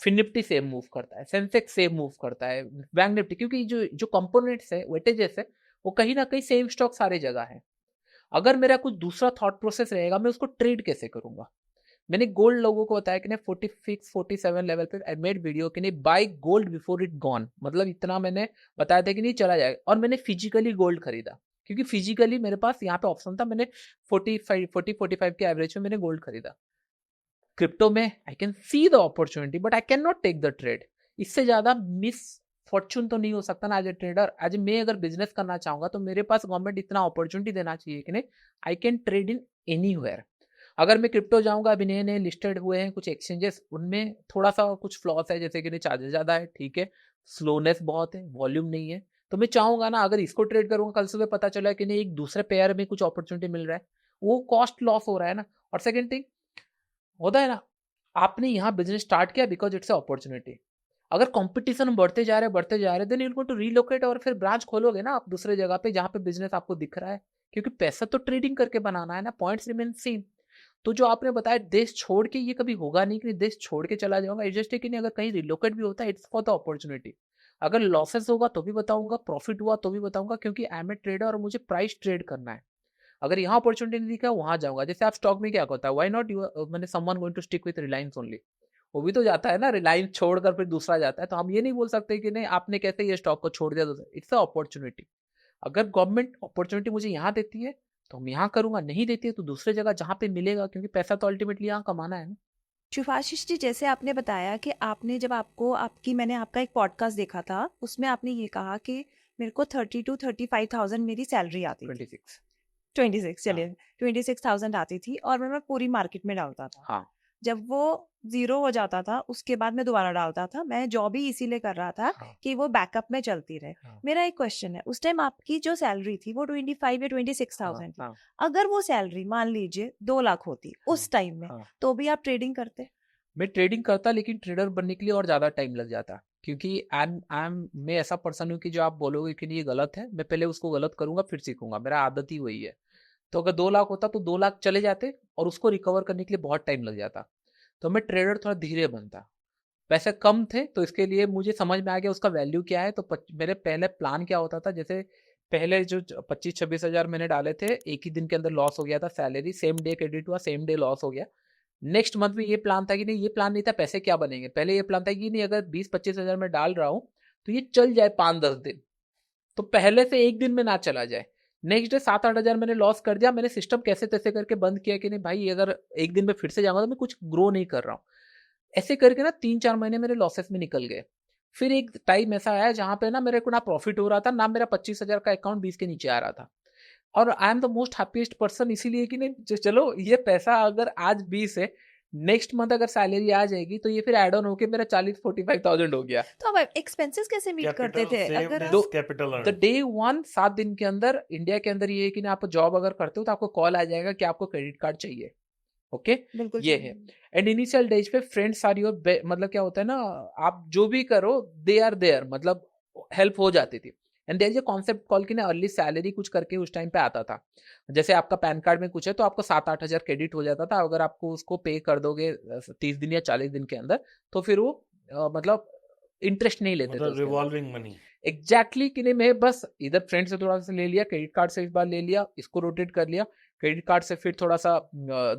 FinNifty same move करता है, सेंसेक्स सेम मूव करता है, बैंक निफ्टी, क्योंकि जो जो कंपोनेंट्स है, वेटेजेस है, वो कहीं ना कहीं सेम स्टॉक सारे जगह है। अगर मेरा कुछ दूसरा थॉट प्रोसेस रहेगा, मैं उसको ट्रेड कैसे करूंगा। मैंने गोल्ड लोगों को बताया कि नहीं 46 47 लेवल पे आई मेड वीडियो कि नहीं buy gold before it gone, मतलब इतना मैंने बताया था कि नहीं चला जाएगा। और मैंने फिजिकली गोल्ड खरीदा क्योंकि फिजिकली मेरे पास यहाँ पे ऑप्शन था, मैंने 45 के एवरेज में मैंने गोल्ड खरीदा। क्रिप्टो में I can see the opportunity but I can not take the trade. इससे ज्यादा मिस फॉर्चून तो नहीं हो सकता ना एज ए ट्रेडर। आज मैं अगर बिजनेस करना चाहूंगा तो मेरे पास गवर्नमेंट इतना अपॉर्चुनिटी देना चाहिए कि नहीं, I can trade in anywhere. अगर मैं क्रिप्टो जाऊंगा, अभी नए नए लिस्टेड हुए हैं कुछ एक्सचेंजेस, उनमें थोड़ा सा कुछ फ्लॉस है, जैसे कि नहीं चार्जेस ज्यादा है, ठीक है, स्लोनेस बहुत है, वॉल्यूम नहीं है। तो मैं चाहूंगा ना अगर इसको ट्रेड करूंगा, कल सुबह पता चला कि नहीं एक दूसरे पेयर में कुछ अपॉर्चुनिटी मिल रहा है, वो कॉस्ट लॉस हो रहा है ना। और सेकेंड थिंग होता है ना, आपने यहाँ बिजनेस स्टार्ट किया बिकॉज इट्स अपॉर्चुनिटी। अगर कंपटीशन बढ़ते जा रहे then you going to relocate और फिर ब्रांच खोलोगे ना आप दूसरे जगह पे जहाँ पे बिजनेस आपको दिख रहा है, क्योंकि पैसा तो ट्रेडिंग करके बनाना है ना, पॉइंट्स रिमेन सेम। तो जो आपने बताया देश छोड़ के, ये कभी होगा नहीं कि देश छोड़ के चला जाऊंगा, इट जस्ट कि नहीं, अगर कहीं रिलोकेट भी होता है इट्स फॉर द अपॉर्चुनिटी। अगर लॉसेस होगा तो भी बताऊंगा, प्रॉफिट हुआ तो भी बताऊंगा, क्योंकि आई एम ए ट्रेडर और मुझे प्राइस ट्रेड करना है। अगर यहाँ अपॉर्चुनिटी नहीं दिखा वहां जाऊंगा। जैसे आप स्टॉक में क्या होता है, व्हाई नॉट यू मैंने someone going to stick with Reliance only, वो भी तो जाता है ना, रिलायंस छोड़कर फिर दूसरा जाता है। तो हम ये नहीं बोल सकते कि नहीं आपने कैसे ये स्टॉक को छोड़ दिया, इट्स अ अपॉर्चुनिटी। अगर गवर्नमेंट अपॉर्चुनिटी मुझे यहाँ देती है तो हम यहाँ करूंगा, नहीं देती है तो दूसरे जगह जहाँ पे मिलेगा, क्योंकि पैसा तो अल्टीमेटली यहाँ कमाना है ना। शुभाशीष जी, जैसे आपने बताया कि आपने जब आपको आपकी मैंने आपका एक पॉडकास्ट देखा था, उसमें आपने ये कहा कि मेरे को 30 to 35,000 मेरी सैलरी आती थी। 26। 26 चलिए, 26,000 आती थी और मैं पूरी मार्केट में डालता था। हाँ जब वो जीरो हो जाता था उसके बाद मैं दोबारा डालता था। मैं जॉब ही इसीलिए कर रहा था हाँ कि वो बैकअप में चलती रहे। हाँ मेरा एक क्वेश्चन है, उस टाइम आपकी जो सैलरी थी वो 25 या 26,000 थी। हाँ अगर वो सैलरी मान लीजिए 2 लाख होती उस टाइम में, हाँ। तो भी आप ट्रेडिंग करते? मैं ट्रेडिंग करता, लेकिन ट्रेडर बनने के लिए और ज्यादा टाइम लग जाता, क्योंकि मैं ऐसा पर्सन हूँ कि जो आप बोलोगे कि ये गलत है, मैं पहले उसको गलत करूंगा फिर सीखूंगा, मेरा आदत ही वही है। तो अगर 2 लाख होता तो 2 लाख चले जाते और उसको रिकवर करने के लिए बहुत टाइम लग जाता। तो मैं ट्रेडर थोड़ा धीरे बनता। पैसे कम थे तो इसके लिए मुझे समझ में आ गया उसका वैल्यू क्या है। तो मेरे पहले प्लान क्या होता था, जैसे पहले जो 25-26 हजार मैंने डाले थे, एक ही दिन के अंदर लॉस हो गया था, सैलरी सेम डे क्रेडिट हुआ, सेम डे लॉस हो गया। नेक्स्ट मंथ में ये प्लान था कि नहीं, ये प्लान नहीं था पैसे क्या बनेंगे, पहले ये प्लान था कि नहीं अगर 20-25 हजार में डाल रहा हूँ तो ये चल जाए 5-10 दिन, तो पहले से एक दिन में ना चला जाए। नेक्स्ट डे 7-8 हजार मैंने लॉस कर दिया, मैंने सिस्टम कैसे तैसे करके बंद किया कि नहीं भाई अगर एक दिन में फिर से जाऊंगा तो मैं कुछ ग्रो नहीं कर रहा हूँ। ऐसे करके ना 3-4 महीने मेरे लॉसेस में निकल गए। फिर एक टाइम ऐसा आया जहां पे ना मेरे को ना प्रॉफिट हो रहा था, ना मेरा 25 हजार का अकाउंट 20 के नीचे आ रहा था। और आई am the most happiest person, इसीलिए कि नहीं चलो ये पैसा अगर आज 20 है, नेक्स्ट मंथ अगर सैलरी आ जाएगी तो ये फिर एड ऑन होके मेरा 40-45,000 हो गया। तो आप एक्सपेंसेस कैसे मीट करते थे? अगर दो कैपिटल द डे 1 7 दिन के अंदर, इंडिया के अंदर ये है कि ना आप जॉब अगर करते हो तो आपको कॉल आ जाएगा कि आपको क्रेडिट कार्ड चाहिए। ओके बिल्कुल ये है। एंड इनिशियल डेज पे फ्रेंड्स आर योर, मतलब क्या होता है ना, आप जो भी करो दे आर देयर, मतलब हेल्प हो जाती थी। And there is a concept call की ना अर्ली सैलरी कुछ करके उस टाइम पे आता था। जैसे आपका पैन कार्ड में कुछ है तो आपको 7-8 हजार क्रेडिट हो जाता था, अगर आपको उसको पे कर दोगे 30 दिन या 40 दिन के अंदर, तो फिर वो मतलब इंटरेस्ट नहीं लेते थे मतलब उसके अंदर। Revolving money. एग्जैक्टली कि नहीं, मैं बस इधर फ्रेंड से थोड़ा सा ले लिया, क्रेडिट कार्ड से इस बार ले लिया, इसको रोटेट कर लिया, क्रेडिट कार्ड से फिर थोड़ा सा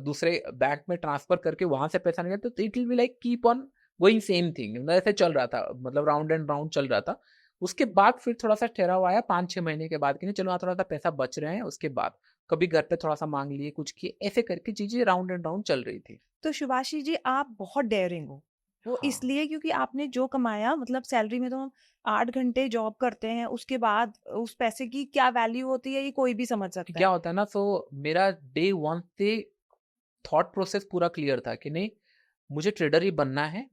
दूसरे बैंक में ट्रांसफर करके वहां से पैसा निकला, तो it will be like keep on going same thing, ऐसे चल रहा था, मतलब राउंड एंड राउंड चल रहा था। उसके बाद फिर थोड़ा सा ठहराव आया 5-6 महीने के बाद कि नहीं चलो हाँ थोड़ा सा पैसा बच रहे हैं, उसके बाद कभी घर पे थोड़ा सा मांग लिए, कुछ किए, ऐसे करके चीजें राउंड एंड राउंड चल रही थी। तो शुभाशीष जी, आप बहुत डेयरिंग हो। वो हाँ इसलिए क्योंकि आपने जो कमाया, मतलब सैलरी में तो हम 8 घंटे जॉब करते हैं, उसके बाद उस पैसे की क्या वैल्यू होती है ये कोई भी समझ सकता क्या है। होता है ना, सो मेरा डे 1 से थॉट प्रोसेस पूरा क्लियर था कि नहीं मुझे ट्रेडर ही बनना है,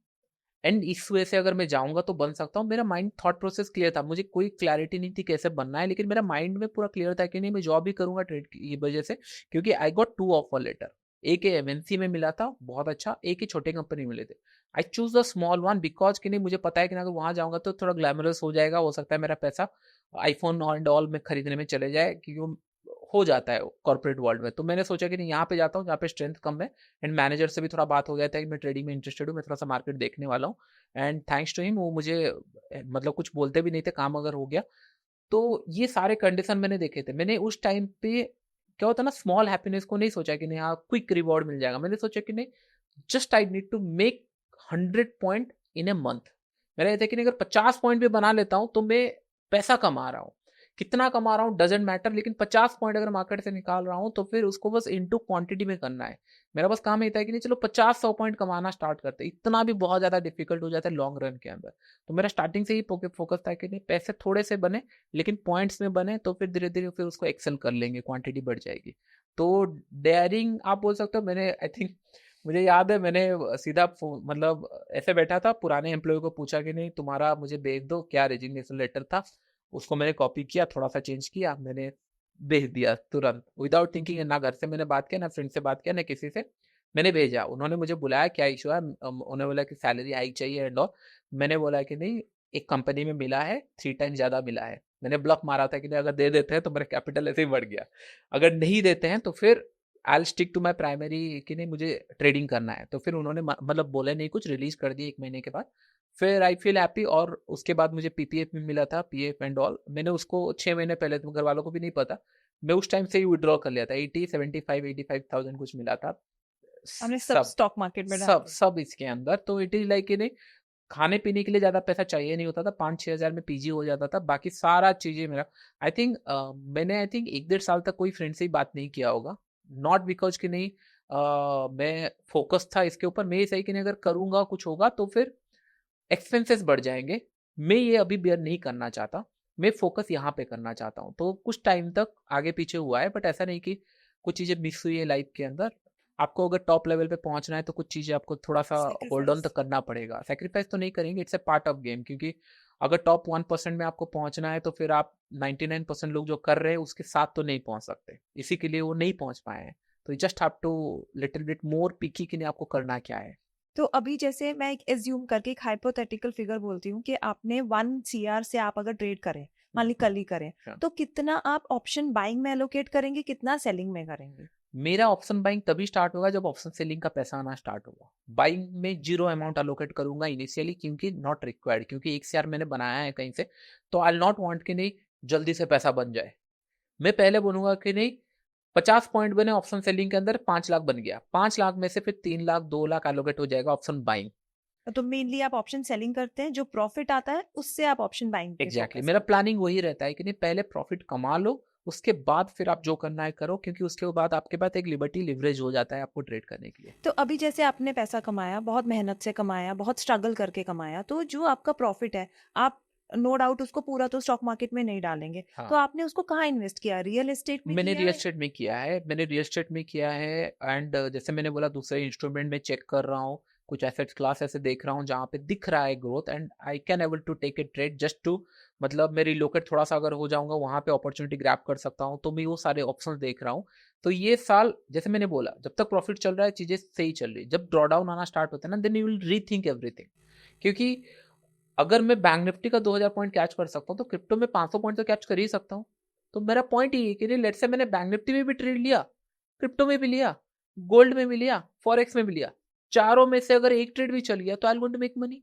एंड इस वजह से अगर मैं जाऊंगा तो बन सकता हूँ। मेरा माइंड थॉट प्रोसेस क्लियर था, मुझे कोई क्लैरिटी नहीं थी कैसे बनना है, लेकिन मेरा माइंड में पूरा क्लियर था कि नहीं मैं जॉब ही करूंगा ट्रेड की वजह से, क्योंकि आई गॉट 2 ऑफर लेटर। एक एमएनसी में मिला था बहुत अच्छा, एक ही छोटे कंपनी मिले थे। I choose the small one because कि नहीं मुझे पता है कि अगर वहां जाऊंगा तो थोड़ा ग्लैमरस हो जाएगा, हो सकता है मेरा पैसा आईफोन एंड ऑल में खरीदने में चले जाए, क्योंकि हो जाता है कॉर्पोरेट वर्ल्ड में। तो मैंने सोचा कि नहीं यहाँ पे जाता हूँ जहाँ पे स्ट्रेंथ कम है, एंड मैनेजर से भी थोड़ा बात हो गया था कि मैं ट्रेडिंग में इंटरेस्टेड हूँ, मैं थोड़ा सा मार्केट देखने वाला हूँ। एंड थैंक्स टू हिम वो मुझे मतलब कुछ बोलते भी नहीं थे, काम अगर हो गया तो। ये सारे कंडीशन मैंने देखे थे। मैंने उस टाइम पे क्या होता ना, स्मॉल हैप्पीनेस को नहीं सोचा कि नहीं हाँ क्विक रिवॉर्ड मिल जाएगा, मैंने सोचा कि नहीं just I need to make 100 point in a month. मेरा ये था कि नहीं अगर 50 पॉइंट भी बना लेता हूँ तो मैं पैसा कमा रहा हूँ, कितना कमा रहा हूँ डजेंट मैटर, लेकिन 50 पॉइंट अगर मार्केट से निकाल रहा हूँ तो फिर उसको बस इनटू क्वांटिटी में करना है। मेरा बस काम ये था कि नहीं चलो 50-100 पॉइंट कमाना स्टार्ट करते हैं, इतना भी बहुत ज़्यादा डिफिकल्ट हो जाता है लॉन्ग रन के अंदर। तो मेरा स्टार्टिंग से ही फोकस था कि नहीं पैसे थोड़े से बने लेकिन पॉइंट्स में बने, तो फिर धीरे धीरे फिर उसको एक्सेल कर लेंगे, क्वांटिटी बढ़ जाएगी। तो डेयरिंग आप बोल सकते हो। मैंने आई थिंक मुझे याद है मैंने सीधा मतलब ऐसे बैठा था, पुराने एम्प्लॉय को पूछा कि नहीं तुम्हारा मुझे भेज दो क्या रेजिग्नेशन लेटर था, उसको मैंने कॉपी किया, थोड़ा सा चेंज किया, मैंने भेज दिया तुरंत विदाउट थिंकिंग। ना घर से मैंने बात किया, ना फ्रेंड से बात किया, ना किसी से, मैंने भेजा। उन्होंने मुझे बुलाया क्या इशू है, उन्होंने बोला कि सैलरी हाइक चाहिए एंड ऑल। मैंने बोला कि नहीं एक कंपनी में मिला है 3 टाइम ज़्यादा मिला है। मैंने ब्लफ मारा था कि नहीं अगर दे देते हैं तो मेरा कैपिटल ऐसे ही बढ़ गया, अगर नहीं देते हैं तो फिर I stick to my primary कि नहीं मुझे ट्रेडिंग करना है। तो फिर उन्होंने मतलब बोले नहीं कुछ, रिलीज कर दिया 1 महीने के बाद। फिर आई फील हैप्पी। और उसके बाद मुझे पीपीएफ में मिला था, पीएफ एंड ऑल। मैंने उसको 6 महीने पहले, तो घर वालों को भी नहीं पता, मैं उस टाइम से ही विड्रॉ कर लिया था। 85,000 कुछ मिला था। हमने सब सब स्टॉक मार्केट में डाल सब दिया। सब इसके अंदर। तो इट इज लाइक कि नहीं खाने पीने के लिए ज़्यादा पैसा चाहिए नहीं होता था, 5-6 हज़ार में पीजी हो जाता था, बाकी सारा चीज़ें मेरा। आई थिंक मैंने आई थिंक 1-1.5 साल तक कोई फ्रेंड से ही बात नहीं किया होगा, नॉट बिकॉज कि नहीं मैं फोकस था इसके ऊपर। मैं ये सही कि नहीं अगर करूँगा कुछ होगा तो फिर एक्सपेंसेस बढ़ जाएंगे, मैं ये अभी बेयर नहीं करना चाहता, मैं फोकस यहाँ पे करना चाहता हूँ। तो कुछ टाइम तक आगे पीछे हुआ है, बट ऐसा नहीं कि कुछ चीज़ें मिस हुई है लाइफ के अंदर। आपको अगर टॉप लेवल पे पहुंचना है तो कुछ चीज़ें आपको थोड़ा सा होल्ड ऑन तो सेक्रीफाइस। करना पड़ेगा। सेक्रीफाइस तो नहीं करेंगे, it's a part of game, क्योंकि अगर टॉप 1% में आपको पहुंचना है तो फिर आप 99% लोग जो कर रहे हैं उसके साथ तो नहीं पहुंच सकते, इसी के लिए वो नहीं पहुंच पाए हैं। तो just have to little bit more picky कि नहीं आपको करना क्या है। तो अभी जैसे मैं एक एज्यूम करके एक हाइपोथेटिकल फिगर बोलती हूँ कि आपने 1 सीआर से आप अगर ट्रेड करें, मान ली कल ही करें, हाँ। तो कितना आप ऑप्शन बाइंग में एलोकेट करेंगे, कितना सेलिंग में करेंगे? मेरा ऑप्शन बाइंग तभी स्टार्ट होगा जब ऑप्शन सेलिंग का पैसा आना स्टार्ट होगा। बाइंग में 0 अमाउंट अलोकेट करूंगा इनिशियली, क्योंकि नॉट रिक्वायर्ड, क्योंकि 1 शेयर मैंने बनाया है कहीं से, तो आई नॉट वांट कि नहीं जल्दी से पैसा बन जाए। मैं पहले बोलूंगा कि नहीं 50 पॉइंट बने ऑप्शन सेलिंग के अंदर, 5 लाख बन गया, 5 लाख में से फिर 3 लाख 2 लाख एलोकेट हो जाएगा ऑप्शन बाइंग। तो मेनली आप ऑप्शन सेलिंग करते हैं, जो प्रॉफिट आता है उससे आप ऑप्शन बाइंग पे एग्जैक्टली फोकस मेरा करते प्लानिंग वही रहता है कि नहीं पहले प्रॉफिट कमा लो, उसके बाद फिर आप जो करना है करो, क्योंकि उसके बाद आपके पास एक लिबर्टी लिवरेज हो जाता है आपको ट्रेड करने के लिए। हैं। तो अभी जैसे आपने पैसा कमाया, बहुत मेहनत से कमाया, बहुत स्ट्रगल करके कमाया, तो जो आपका प्रॉफिट है, आप नो डाउट उसको पूरा तो स्टॉक मार्केट में नहीं डालेंगे, हाँ, तो आपने उसको कहाँ इन्वेस्ट किया? रियल एस्टेट में मैंने किया रियल है? एस्टेट में किया है, मैंने रियल एस्टेट में किया है। एंड जैसे मैंने बोला दूसरे इंस्ट्रूमेंट में चेक कर रहा हूँ, कुछ एसेट क्लास ऐसे देख रहा हूँ जहाँ पे दिख रहा है growth, and I can able to take a trade just to, मतलब मैं रिलोकेट थोड़ा सा अगर हो जाऊंगा वहाँ पे अपॉर्चुनिटी ग्रैब कर सकता हूँ, तो मैं वो सारे ऑप्शंस देख रहा हूँ। तो ये साल जैसे मैंने बोला जब तक प्रॉफिट चल रहा है चीज़ें सही चल रही, जब ड्रॉडाउन आना स्टार्ट होता है ना, then you will rethink everything. क्योंकि अगर मैं बैंक निफ्टी का 2000 पॉइंट कैच कर सकता हूँ तो क्रिप्टो में 500 पॉइंट तो कैच कर ही सकता हूँ। तो मेरा पॉइंट ये है कि लेट से मैंने बैंक निफ्टी में भी ट्रेड लिया, क्रिप्टो में भी लिया, गोल्ड में भी लिया, फॉरेक्स में भी लिया, चारों में से अगर एक ट्रेड भी चल गया तो I am going to make money.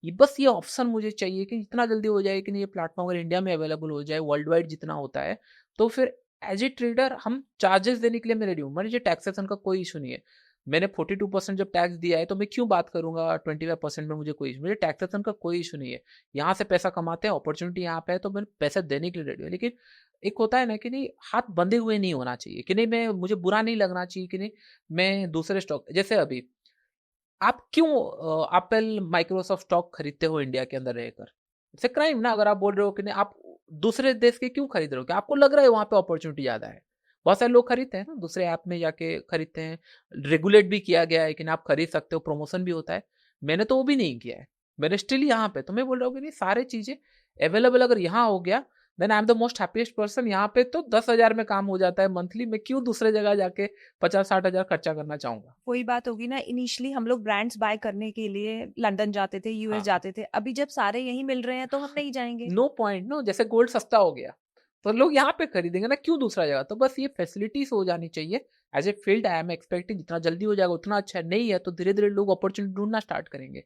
ये बस ये ऑप्शन मुझे चाहिए कि जितना जल्दी हो जाए कि नहीं ये प्लेटफॉर्म अगर इंडिया में अवेलेबल हो जाए, वर्ल्ड वाइड जितना होता है, तो फिर एज ए ट्रेडर हम चार्जेस देने के लिए मैं रेडी हूँ। मुझे टैक्सेशन का कोई इशू नहीं है। मैंने 42% जब टैक्स दिया है तो मैं क्यों बात करूंगा 25% में, मुझे कोई मुझे टैक्सेशन का कोई इशू नहीं है। यहाँ से पैसा कमाते हैं, अपॉर्चुनिटी यहाँ पे है, तो मैं पैसा देने के लिए रेडी हूँ। लेकिन एक होता है ना कि नहीं हाथ बंधे हुए नहीं होना चाहिए, कि नहीं मैं मुझे बुरा नहीं लगना चाहिए कि नहीं मैं दूसरे स्टॉक, जैसे अभी आप क्यों एप्पल माइक्रोसॉफ्ट स्टॉक खरीदते हो इंडिया के अंदर रहकर? इट्स ए क्राइम ना। अगर आप बोल रहे हो कि नहीं आप दूसरे देश के क्यों खरीद रहे हो, कि आपको लग रहा है वहां पे अपॉर्चुनिटी ज्यादा है। बहुत सारे लोग खरीदते हैं ना, दूसरे ऐप में जाके खरीदते हैं, रेगुलेट भी किया गया है कि आप खरीद सकते हो, प्रमोशन भी होता है। मैंने तो वो भी नहीं किया है, मैंने स्टिल यहाँ पे, तो मैं बोल रहा हूँ कि नहीं सारे चीजें अवेलेबल अगर यहाँ हो गया then I am the most happiest person. यहाँ पे तो 10,000 में काम हो जाता है मंथली, मैं क्यों दूसरे जगह जाके 50-60 हज़ार खर्चा करना चाहूंगा। वही बात होगी ना, इनिशियली हम लोग ब्रांड्स बाय करने के लिए लंदन जाते थे, यूएस हाँ, जाते थे, अभी जब सारे यहीं मिल रहे हैं तो हम नहीं जाएंगे। नो पॉइंट नो, जैसे गोल्ड सस्ता हो गया तो लोग यहाँ पे खरीदेंगे ना, क्यों दूसरा जगह। तो बस ये फैसिलिटीज हो जानी चाहिए। As a field I am expecting जितना जल्दी हो जाएगा उतना अच्छा है, नहीं है तो धीरे धीरे लोग अपॉर्चुनिटी ढूंढना स्टार्ट करेंगे।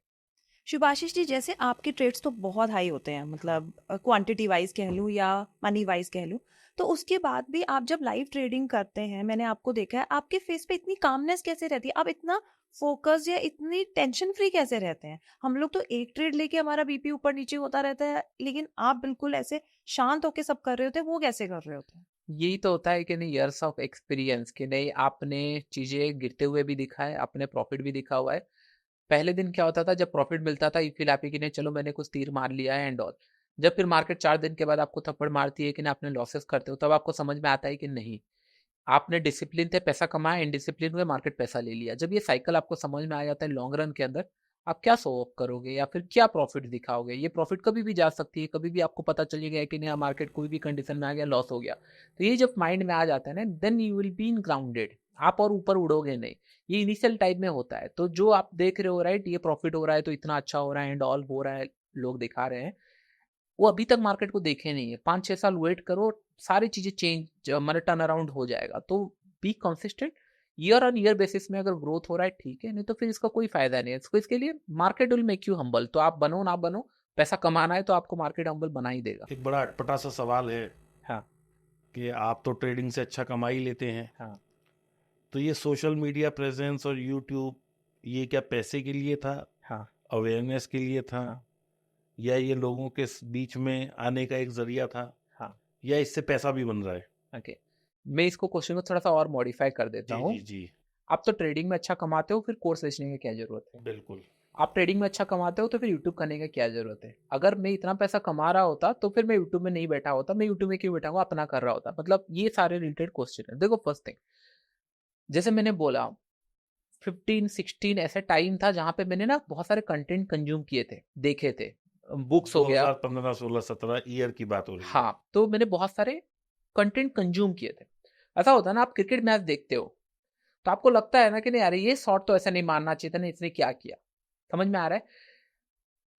शुभाशीष जी, जैसे आपके ट्रेड्स तो बहुत हाई होते हैं, मतलब क्वांटिटी वाइज कह लूँ या मनी वाइज कह लूँ, तो उसके बाद भी आप जब लाइव ट्रेडिंग करते हैं, मैंने आपको देखा है, आपके फेस पे इतनी कामनेस कैसे रहती है? आप इतना फोकस या इतनी टेंशन फ्री कैसे रहते हैं? हम लोग तो एक ट्रेड लेके हमारा बीपी ऊपर नीचे होता रहता है, लेकिन आप बिल्कुल ऐसे शांत होके सब कर रहे होते हैं, वो कैसे कर रहे होते हैं? यही तो होता है कि नहीं, ईयर्स ऑफ एक्सपीरियंस, कि नहीं आपने चीजें गिरते हुए भी दिखा है, आपने प्रॉफिट भी दिखा हुआ है। पहले दिन क्या होता था, जब प्रॉफिट मिलता था यू फील हैप्पी कि नहीं चलो मैंने कुछ तीर मार लिया है एंड ऑल। जब फिर मार्केट 4 दिन के बाद आपको थप्पड़ मारती है कि नहीं आपने लॉसेस करते हो, तब आपको समझ में आता है कि नहीं, आपने डिसिप्लिन से पैसा कमाया, इनडिसिप्लिन हुए मार्केट पैसा ले लिया। जब ये साइकिल आपको समझ में आ जाता है लॉन्ग रन के अंदर, आप क्या शो ऑफ करोगे या फिर क्या प्रॉफिट दिखाओगे? ये प्रॉफिट कभी भी जा सकती है, कभी भी आपको पता चल गया कि नहीं मार्केट कोई भी कंडीशन में आ गया, लॉस हो गया। तो ये जब माइंड में आ जाता है ना, then you will be in grounded, आप और ऊपर उड़ोगे नहीं। ये इनिशियल टाइम में होता है। तो जो आप देख रहे हो राइट, ये प्रॉफिट हो रहा है तो इतना अच्छा हो रहा है एंड ऑल हो रहा है, लोग दिखा रहे हैं, वो अभी तक मार्केट को देखे नहीं है। 5-6 साल वेट करो, सारी चीजें चेंज मतलब टर्न अराउंड हो जाएगा। तो be consistent, year on year basis में अगर ग्रोथ हो रहा है ठीक है, नहीं तो फिर इसका कोई फायदा नहीं है। इसको इसके लिए market will make you humble. तो आप बनो ना बनो, पैसा कमाना है तो आपको मार्केट हम्बल बना ही देगा। एक बड़ा अटपटा सा सवाल है हाँ कि आप तो ट्रेडिंग से अच्छा कमा ही लेते हैं, हाँ तो ये सोशल मीडिया प्रेजेंस और यूट्यूब, ये क्या पैसे के लिए था, हाँ अवेयरनेस के लिए था, हाँ या ये लोगों के बीच में आने का एक जरिया था, हाँ। या इससे पैसा भी बन रहा है? ओके, मैं इसको क्वेश्चन को थोड़ा सा और मॉडिफाई कर देता जी हूँ। जी जी। आप तो ट्रेडिंग में अच्छा कमाते हो, फिर कोर्स बेचने की क्या जरूरत है? बिल्कुल। आप ट्रेडिंग में अच्छा कमाते हो तो फिर यूट्यूब करने की क्या जरूरत है? अगर मैं इतना पैसा कमा रहा होता तो फिर मैं यूट्यूब में नहीं बैठा होता, मैं यूट्यूब में क्यों बैठा हूँ, अपना कर रहा होता। मतलब ये सारे रिलेटेड क्वेश्चन है। देखो फर्स्ट थिंग, जैसे मैंने बोला 15-16 ऐसा टाइम था जहां पे मैंने ना बहुत सारे कंटेंट कंज्यूम किए थे, देखे थे। बुक्स हो गया, 2015 16 17 ईयर की बात हो रही है। हाँ, तो मैंने बहुत सारे कंटेंट कंज्यूम किए थे। ऐसा होता है ना, आप क्रिकेट मैच देखते हो तो आपको लगता है ना कि नहीं यार ये शॉट तो ऐसा नहीं मारना चाहिए था, नहीं इसने क्या किया। समझ में आ रहा है?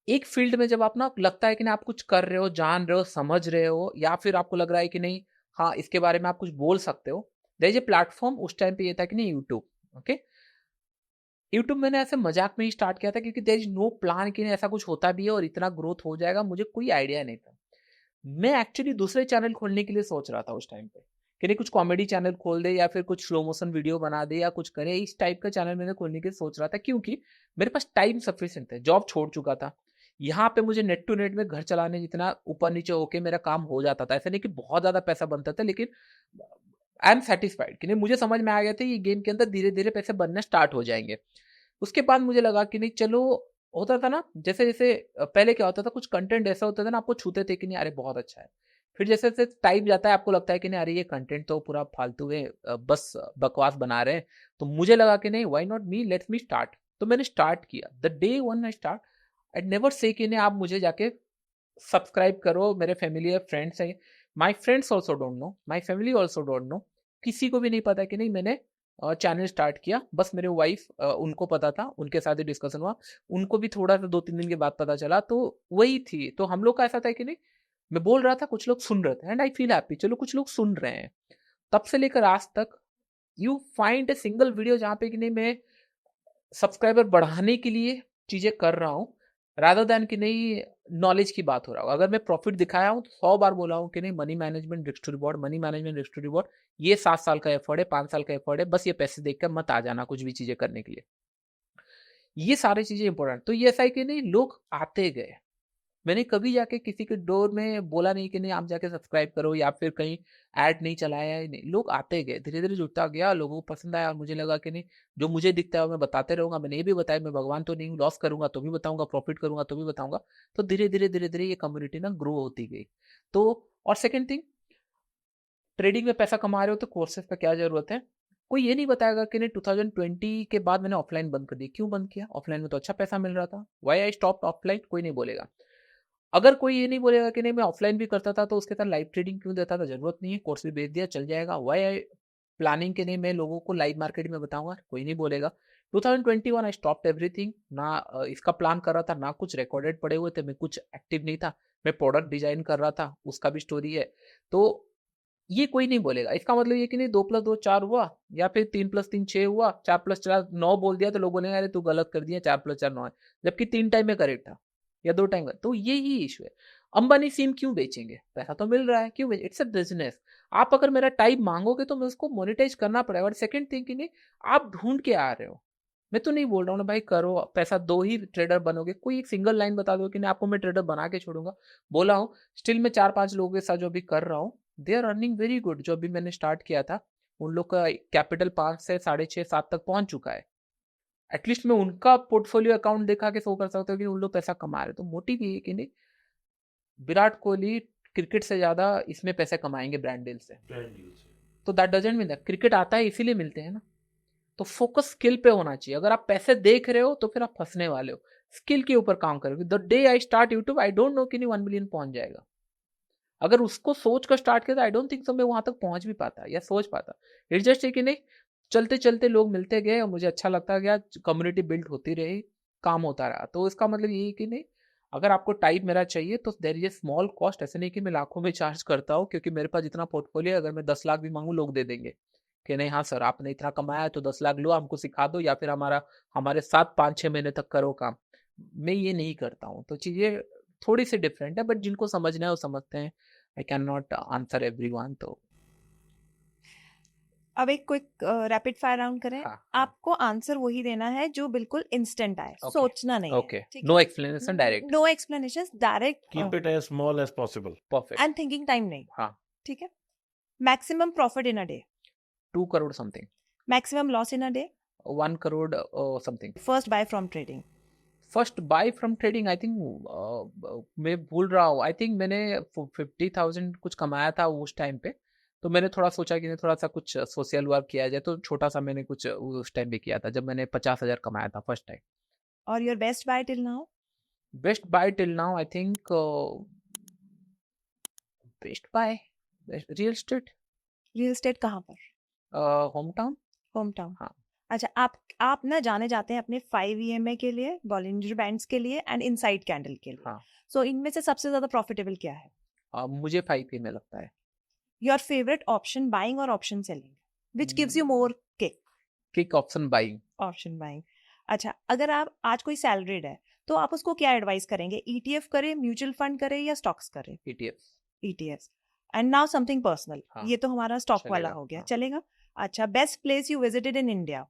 एक फील्ड में जब आप ना लगता है कि ना आप कुछ कर रहे हो, जान रहे हो, समझ रहे हो, या फिर आपको लग रहा है कि नहीं हाँ इसके बारे में आप कुछ बोल सकते हो, देयर इज ए प्लेटफॉर्म। उस टाइम पे ये था कि नहीं यूट्यूब। ओके, यूट्यूब मैंने ऐसे मजाक में ही स्टार्ट किया था क्योंकि देयर इज नो प्लान कि नहीं ऐसा कुछ होता भी है और इतना ग्रोथ हो जाएगा, मुझे कोई आइडिया नहीं था। मैं एक्चुअली दूसरे चैनल खोलने के लिए सोच रहा था उस टाइम पे कि नहीं कुछ कॉमेडी चैनल खोल दे या फिर कुछ स्लो मोशन वीडियो बना दे या कुछ करे, इस टाइप का चैनल मैंने खोलने के लिए सोच रहा था क्योंकि मेरे पास टाइम सफिशिएंट है, जॉब छोड़ चुका था। यहाँ पे मुझे नेट टू नेट में घर चलाने जितना ऊपर नीचे होके मेरा काम हो जाता था। ऐसा नहीं कि बहुत ज्यादा पैसा बनता था, लेकिन आई एम सेटिस्फाइड कि नहीं, मुझे समझ में आ गया था ये गेम के अंदर धीरे धीरे पैसे बनने स्टार्ट हो जाएंगे। उसके बाद मुझे लगा कि नहीं चलो, होता था ना जैसे जैसे पहले क्या होता था, कुछ कंटेंट ऐसा होता था ना आपको छूते थे कि नहीं अरे बहुत अच्छा है। फिर जैसे जैसे टाइम जाता है आपको लगता है कि नहीं अरे ये कंटेंट तो पूरा फालतू है, बस बकवास बना रहे हैं। तो मुझे लगा कि नहीं why not me, let's me start. तो मैंने स्टार्ट किया। The day one I start, I never say कि नहीं आप मुझे जाके सब्सक्राइब करो, मेरे फैमिली है, फ्रेंड्स हैं। My friends also don't know, my family also don't know, किसी को भी नहीं पता कि नहीं मैंने चैनल स्टार्ट किया। बस मेरे वाइफ उनको पता था, उनके साथ ही डिस्कशन हुआ, उनको भी थोड़ा सा 2-3 दिन के बाद पता चला। तो वही थी। तो हम लोग का ऐसा था कि नहीं, मैं बोल रहा था कुछ लोग सुन रहे थे एंड आई फील हैप्पी, चलो कुछ लोग सुन रहे हैं। तब से लेकर आज तक you find a single video जहाँ पे कि नहीं मैं सब्सक्राइबर बढ़ाने के लिए चीजें कर रहा हूँ, रादर देन कि नहीं नॉलेज की बात हो रहा हो। अगर मैं प्रॉफिट दिखाया हूँ तो 100 बार बोला हूँ कि नहीं money management risk to reward, money management risk to reward, ये 7 साल का एफर्ट है, 5 साल का एफर्ट है, बस ये पैसे देखकर मत आ जाना कुछ भी चीजें करने के लिए। ये सारी चीजें इंपॉर्टेंट। तो ये ऐसा है कि नहीं लोग आते गए, मैंने कभी जाके किसी के डोर में बोला नहीं कि नहीं आप जाके सब्सक्राइब करो या फिर कहीं ऐड नहीं चलाया है, नहीं, लोग आते गए, धीरे धीरे जुड़ता गया, लोगों को पसंद आया और मुझे लगा कि नहीं जो मुझे दिखता है वो मैं बताते रहूंगा। मैंने ये भी बताया मैं भगवान तो नहीं हूँ, लॉस करूंगा तो भी बताऊंगा, प्रॉफिट करूंगा तो भी बताऊंगा। तो धीरे धीरे ये कम्युनिटी ना ग्रो होती गई। तो और सेकेंड थिंग, ट्रेडिंग में पैसा कमा रहे हो तो कोर्सेज का क्या जरूरत है? कोई ये नहीं बताएगा कि नहीं 2020 के बाद मैंने ऑफलाइन बंद कर दी। क्यों बंद किया? ऑफलाइन में तो अच्छा पैसा मिल रहा था। Why I stop offline? कोई नहीं बोलेगा। अगर कोई ये नहीं बोलेगा कि नहीं मैं ऑफलाइन भी करता था तो उसके साथ लाइव ट्रेडिंग क्यों देता था, जरूरत नहीं है, कोर्स भी बेच दिया चल जाएगा। वाई आई प्लानिंग के नहीं मैं लोगों को लाइव मार्केट में बताऊंगा, कोई नहीं बोलेगा। 2021 आई स्टॉप्ड एवरीथिंग, ना इसका प्लान कर रहा था, ना कुछ रिकॉर्डेड पड़े हुए थे, मैं कुछ एक्टिव नहीं था, मैं प्रोडक्ट डिजाइन कर रहा था, उसका भी स्टोरी है। तो ये कोई नहीं बोलेगा। इसका मतलब ये कि नहीं 2 + 2 4 हुआ, या फिर 3 + 3 6 हुआ, 4 + 4 9 बोल दिया तो लोग बोलेंगे अरे तू गलत कर दिया, 4 + 4 9 है, जबकि 3 टाइम में करेक्ट था या 2 टाइम का। तो यही इशू है। अंबानी सिम क्यों बेचेंगे? पैसा तो मिल रहा है, क्यों इट्स अ बिजनेस। आप अगर मेरा टाइम मांगोगे तो मैं उसको मोनेटाइज करना पड़ेगा। और सेकंड थिंग कि नहीं, आप ढूंढ के आ रहे हो, मैं तो नहीं बोल रहा हूँ ना भाई करो पैसा, 2 ही ट्रेडर बनोगे। कोई एक सिंगल लाइन बता दो कि नहीं आपको मैं ट्रेडर बना के छोड़ूंगा, बोला हूँ। स्टिल मैं 4-5 लोगों के साथ जो अभी कर रहा हूँ, they are earning very good. जो अभी मैंने स्टार्ट किया था, उन लोग का कैपिटल 5 से 6.5-7 तक पहुंच चुका है। एटलीस्ट मैं उनका पोर्टफोलियो अकाउंट दिखा के शो कर सकता हूँ कि उन लोग पैसा कमा रहे। तो मोटिव ये है कि नहीं, विराट कोहली क्रिकेट से ज्यादा इसमें पैसे कमाएंगे ब्रांड डील से। तो that doesn't mean that cricket आता है इसीलिए मिलते हैं ना। तो फोकस स्किल पे होना चाहिए। अगर आप पैसे देख रहे हो तो फिर आप फंसने वाले हो। स्किल के ऊपर काम करोगे। The day I start YouTube, I don't know कि नहीं 1 मिलियन पहुंच जाएगा। अगर उसको सोच कर स्टार्ट किया तो आई डोंट थिंक सो मैं वहां तक पहुंच भी पाता या सोच पाता। इट्स जस्ट कि नहीं, चलते चलते लोग मिलते गए और मुझे अच्छा लगता गया, कम्युनिटी बिल्ड होती रही, काम होता रहा। तो इसका मतलब यही कि नहीं, अगर आपको टाइम मेरा चाहिए तो there is a small cost. ऐसे नहीं कि मैं लाखों में चार्ज करता हूँ, क्योंकि मेरे पास इतना पोर्टफोलियो है। अगर मैं 10 लाख भी मांगू लोग दे देंगे कि नहीं हाँ सर आपने इतना कमाया है तो 10 लाख लो, हमको सिखा दो, या फिर हमारे साथ 5-6 महीने तक करो काम। मैं ये नहीं करता हूँ। तो चीज़ें थोड़ी सी डिफरेंट है, बट जिनको समझना है वो समझते हैं। I can not answer everyone. तो अब एक क्विक रैपिड फायर राउंड करें। हाँ हाँ, आपको आंसर वही देना है जो बिल्कुल इंस्टेंट आए, ओके सोचना नहीं है, ओके, ठीक नो है? Explanation, direct, no explanation, direct keep it as small as possible. Perfect. And thinking time नहीं, हाँ, ठीक है? Maximum profit in a day, 2 crore something, maximum loss in a day, 1 crore something. First buy from trading. First buy from trading, I think मैं भूल रहा हूँ। I think मैंने 50,000 कुछ कमाया था उस टाइम पे। तो मैंने थोड़ा सोचा कि थोड़ा सा कुछ सोशल वर्क किया जाए, तो छोटा सा मैंने कुछ उस टाइम पे किया था जब मैंने 50,000 कमाया था फर्स्ट टाइम। और your best buy till now? Best buy till now, I think best buy real estate, real estate कहाँ पर? Hometown. Hometown. हाँ, अच्छा, आप ना जाने जाते हैं अपने 5 EMA के लिए, बॉलिंजर बैंड्स के लिए एंड इनसाइड कैंडल के लिए। हाँ, सो इनमें से सबसे ज्यादा प्रॉफिटेबल क्या है? मुझे 5 में लगता है। योर फेवरेट ऑप्शन बाइंग और option selling, which gives you more kick? Kick option buying. Option buying. अच्छा, अगर आप आज कोई सैलरीड है तो आप उसको क्या एडवाइस करेंगे? ETF करे, म्यूचुअल फंड करे या स्टॉक्स करे? ETF। ETFs। And now something personal, हाँ, ये तो हमारा स्टॉक वाला चलेगा। हो गया, हाँ, चलेगा? अच्छा, best place you visited in India?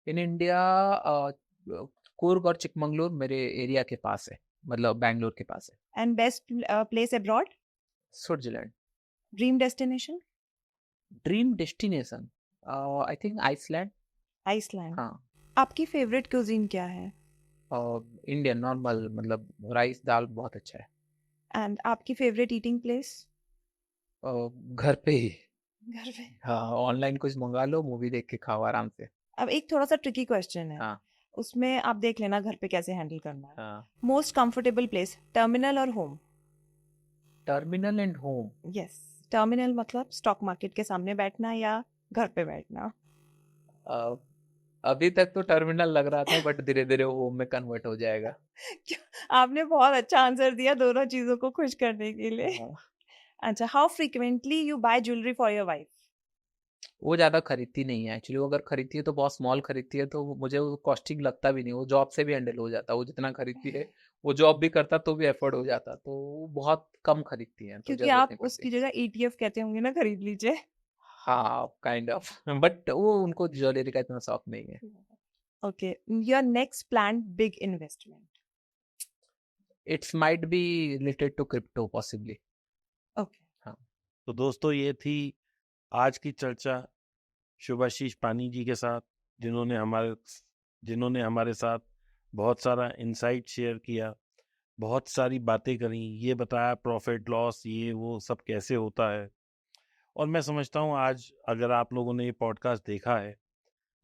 In India Coorg और चिकमंगलुर मेरे एरिया के पास है, मतलब बैंगलोर के पास है। And best place abroad? Switzerland. Dream destination? Dream destination, I think Iceland. Iceland. हाँ, आपकी फेवरेट क्यूजीन क्या है? इंडियन नॉर्मल, मतलब राइस दाल बहुत अच्छा है। एंड आपकी फेवरेट ईटिंग प्लेस? घर पे ही। घर पे। हाँ, ऑनलाइन कुछ मंगा लो, मूवी देख के खाओ आराम से। अब एक थोड़ा सा ट्रिकी क्वेश्चन है, हाँ उसमें आप देख लेना घर पे कैसे हैंडल करना है। हाँ, मोस्ट कंफर्टेबल प्लेस, टर्मिनल और home? Terminal and home. Yes, terminal मतलब स्टॉक मार्केट के सामने बैठना या घर पे बैठना? अभी तक तो टर्मिनल लग रहा था, बट धीरे धीरे होम में कन्वर्ट हो जाएगा। आपने बहुत अच्छा आंसर दिया दोनों चीजों को खुश करने के लिए। हाँ। अच्छा, how frequently you buy jewellery for your wife? वो ज्यादा खरीदती नहीं है एक्चुअली। वो अगर खरीदती है तो बहुत स्मॉल खरीदती है, तो मुझे वो कॉस्टिंग लगता भी नहीं। वो जॉब से भी हैंडल हो जाता। वो जितना खरीदती है, वो जॉब भी करता तो भी एफर्ड हो जाता। तो वो बहुत कम खरीदती है, तो क्योंकि जरूरत आप नहीं पड़ती। उसकी जगह ETF कहते होंगे ना, खरीद लीजिए। हाँ, काइंड ऑफ बट वो उनको ज्वेलरी का इतना शौक नहीं है। Okay, your next plan big investment? It's might be related to crypto possibly. Okay, हाँ, तो दोस्तों ये थी आज की चर्चा शुभाशीष पानी जी के साथ, जिन्होंने हमारे साथ बहुत सारा इंसाइट शेयर किया, बहुत सारी बातें करी, ये बताया प्रॉफिट लॉस ये वो सब कैसे होता है। और मैं समझता हूँ आज अगर आप लोगों ने ये पॉडकास्ट देखा है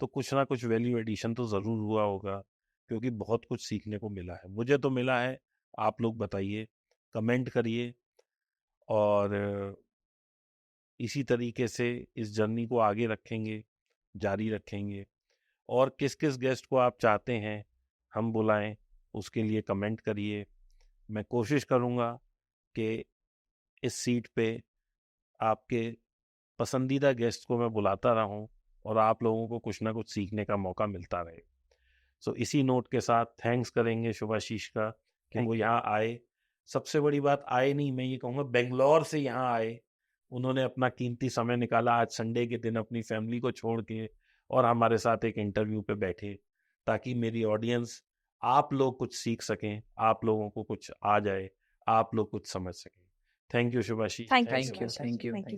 तो कुछ ना कुछ वैल्यू एडिशन तो ज़रूर हुआ होगा, क्योंकि बहुत कुछ सीखने को मिला है। मुझे तो मिला है, आप लोग बताइए, कमेंट करिए, और इसी तरीके से इस जर्नी को आगे रखेंगे, जारी रखेंगे। और किस किस गेस्ट को आप चाहते हैं हम बुलाएं, उसके लिए कमेंट करिए। मैं कोशिश करूँगा कि इस सीट पे आपके पसंदीदा गेस्ट को मैं बुलाता रहूं और आप लोगों को कुछ ना कुछ सीखने का मौका मिलता रहे। सो इसी नोट के साथ थैंक्स करेंगे शुभाशीष का कि Thank वो यहाँ आए। सबसे बड़ी बात आए नहीं, मैं ये कहूँगा बेंगलोर से यहाँ आए, उन्होंने अपना कीमती समय निकाला आज संडे के दिन अपनी फैमिली को छोड़ के और हमारे साथ एक इंटरव्यू पे बैठे, ताकि मेरी ऑडियंस, आप लोग कुछ सीख सकें, आप लोगों को कुछ आ जाए, आप लोग कुछ समझ सकें। Thank you Shubhashish. Thank you Thank so you, much. thank you, thank you.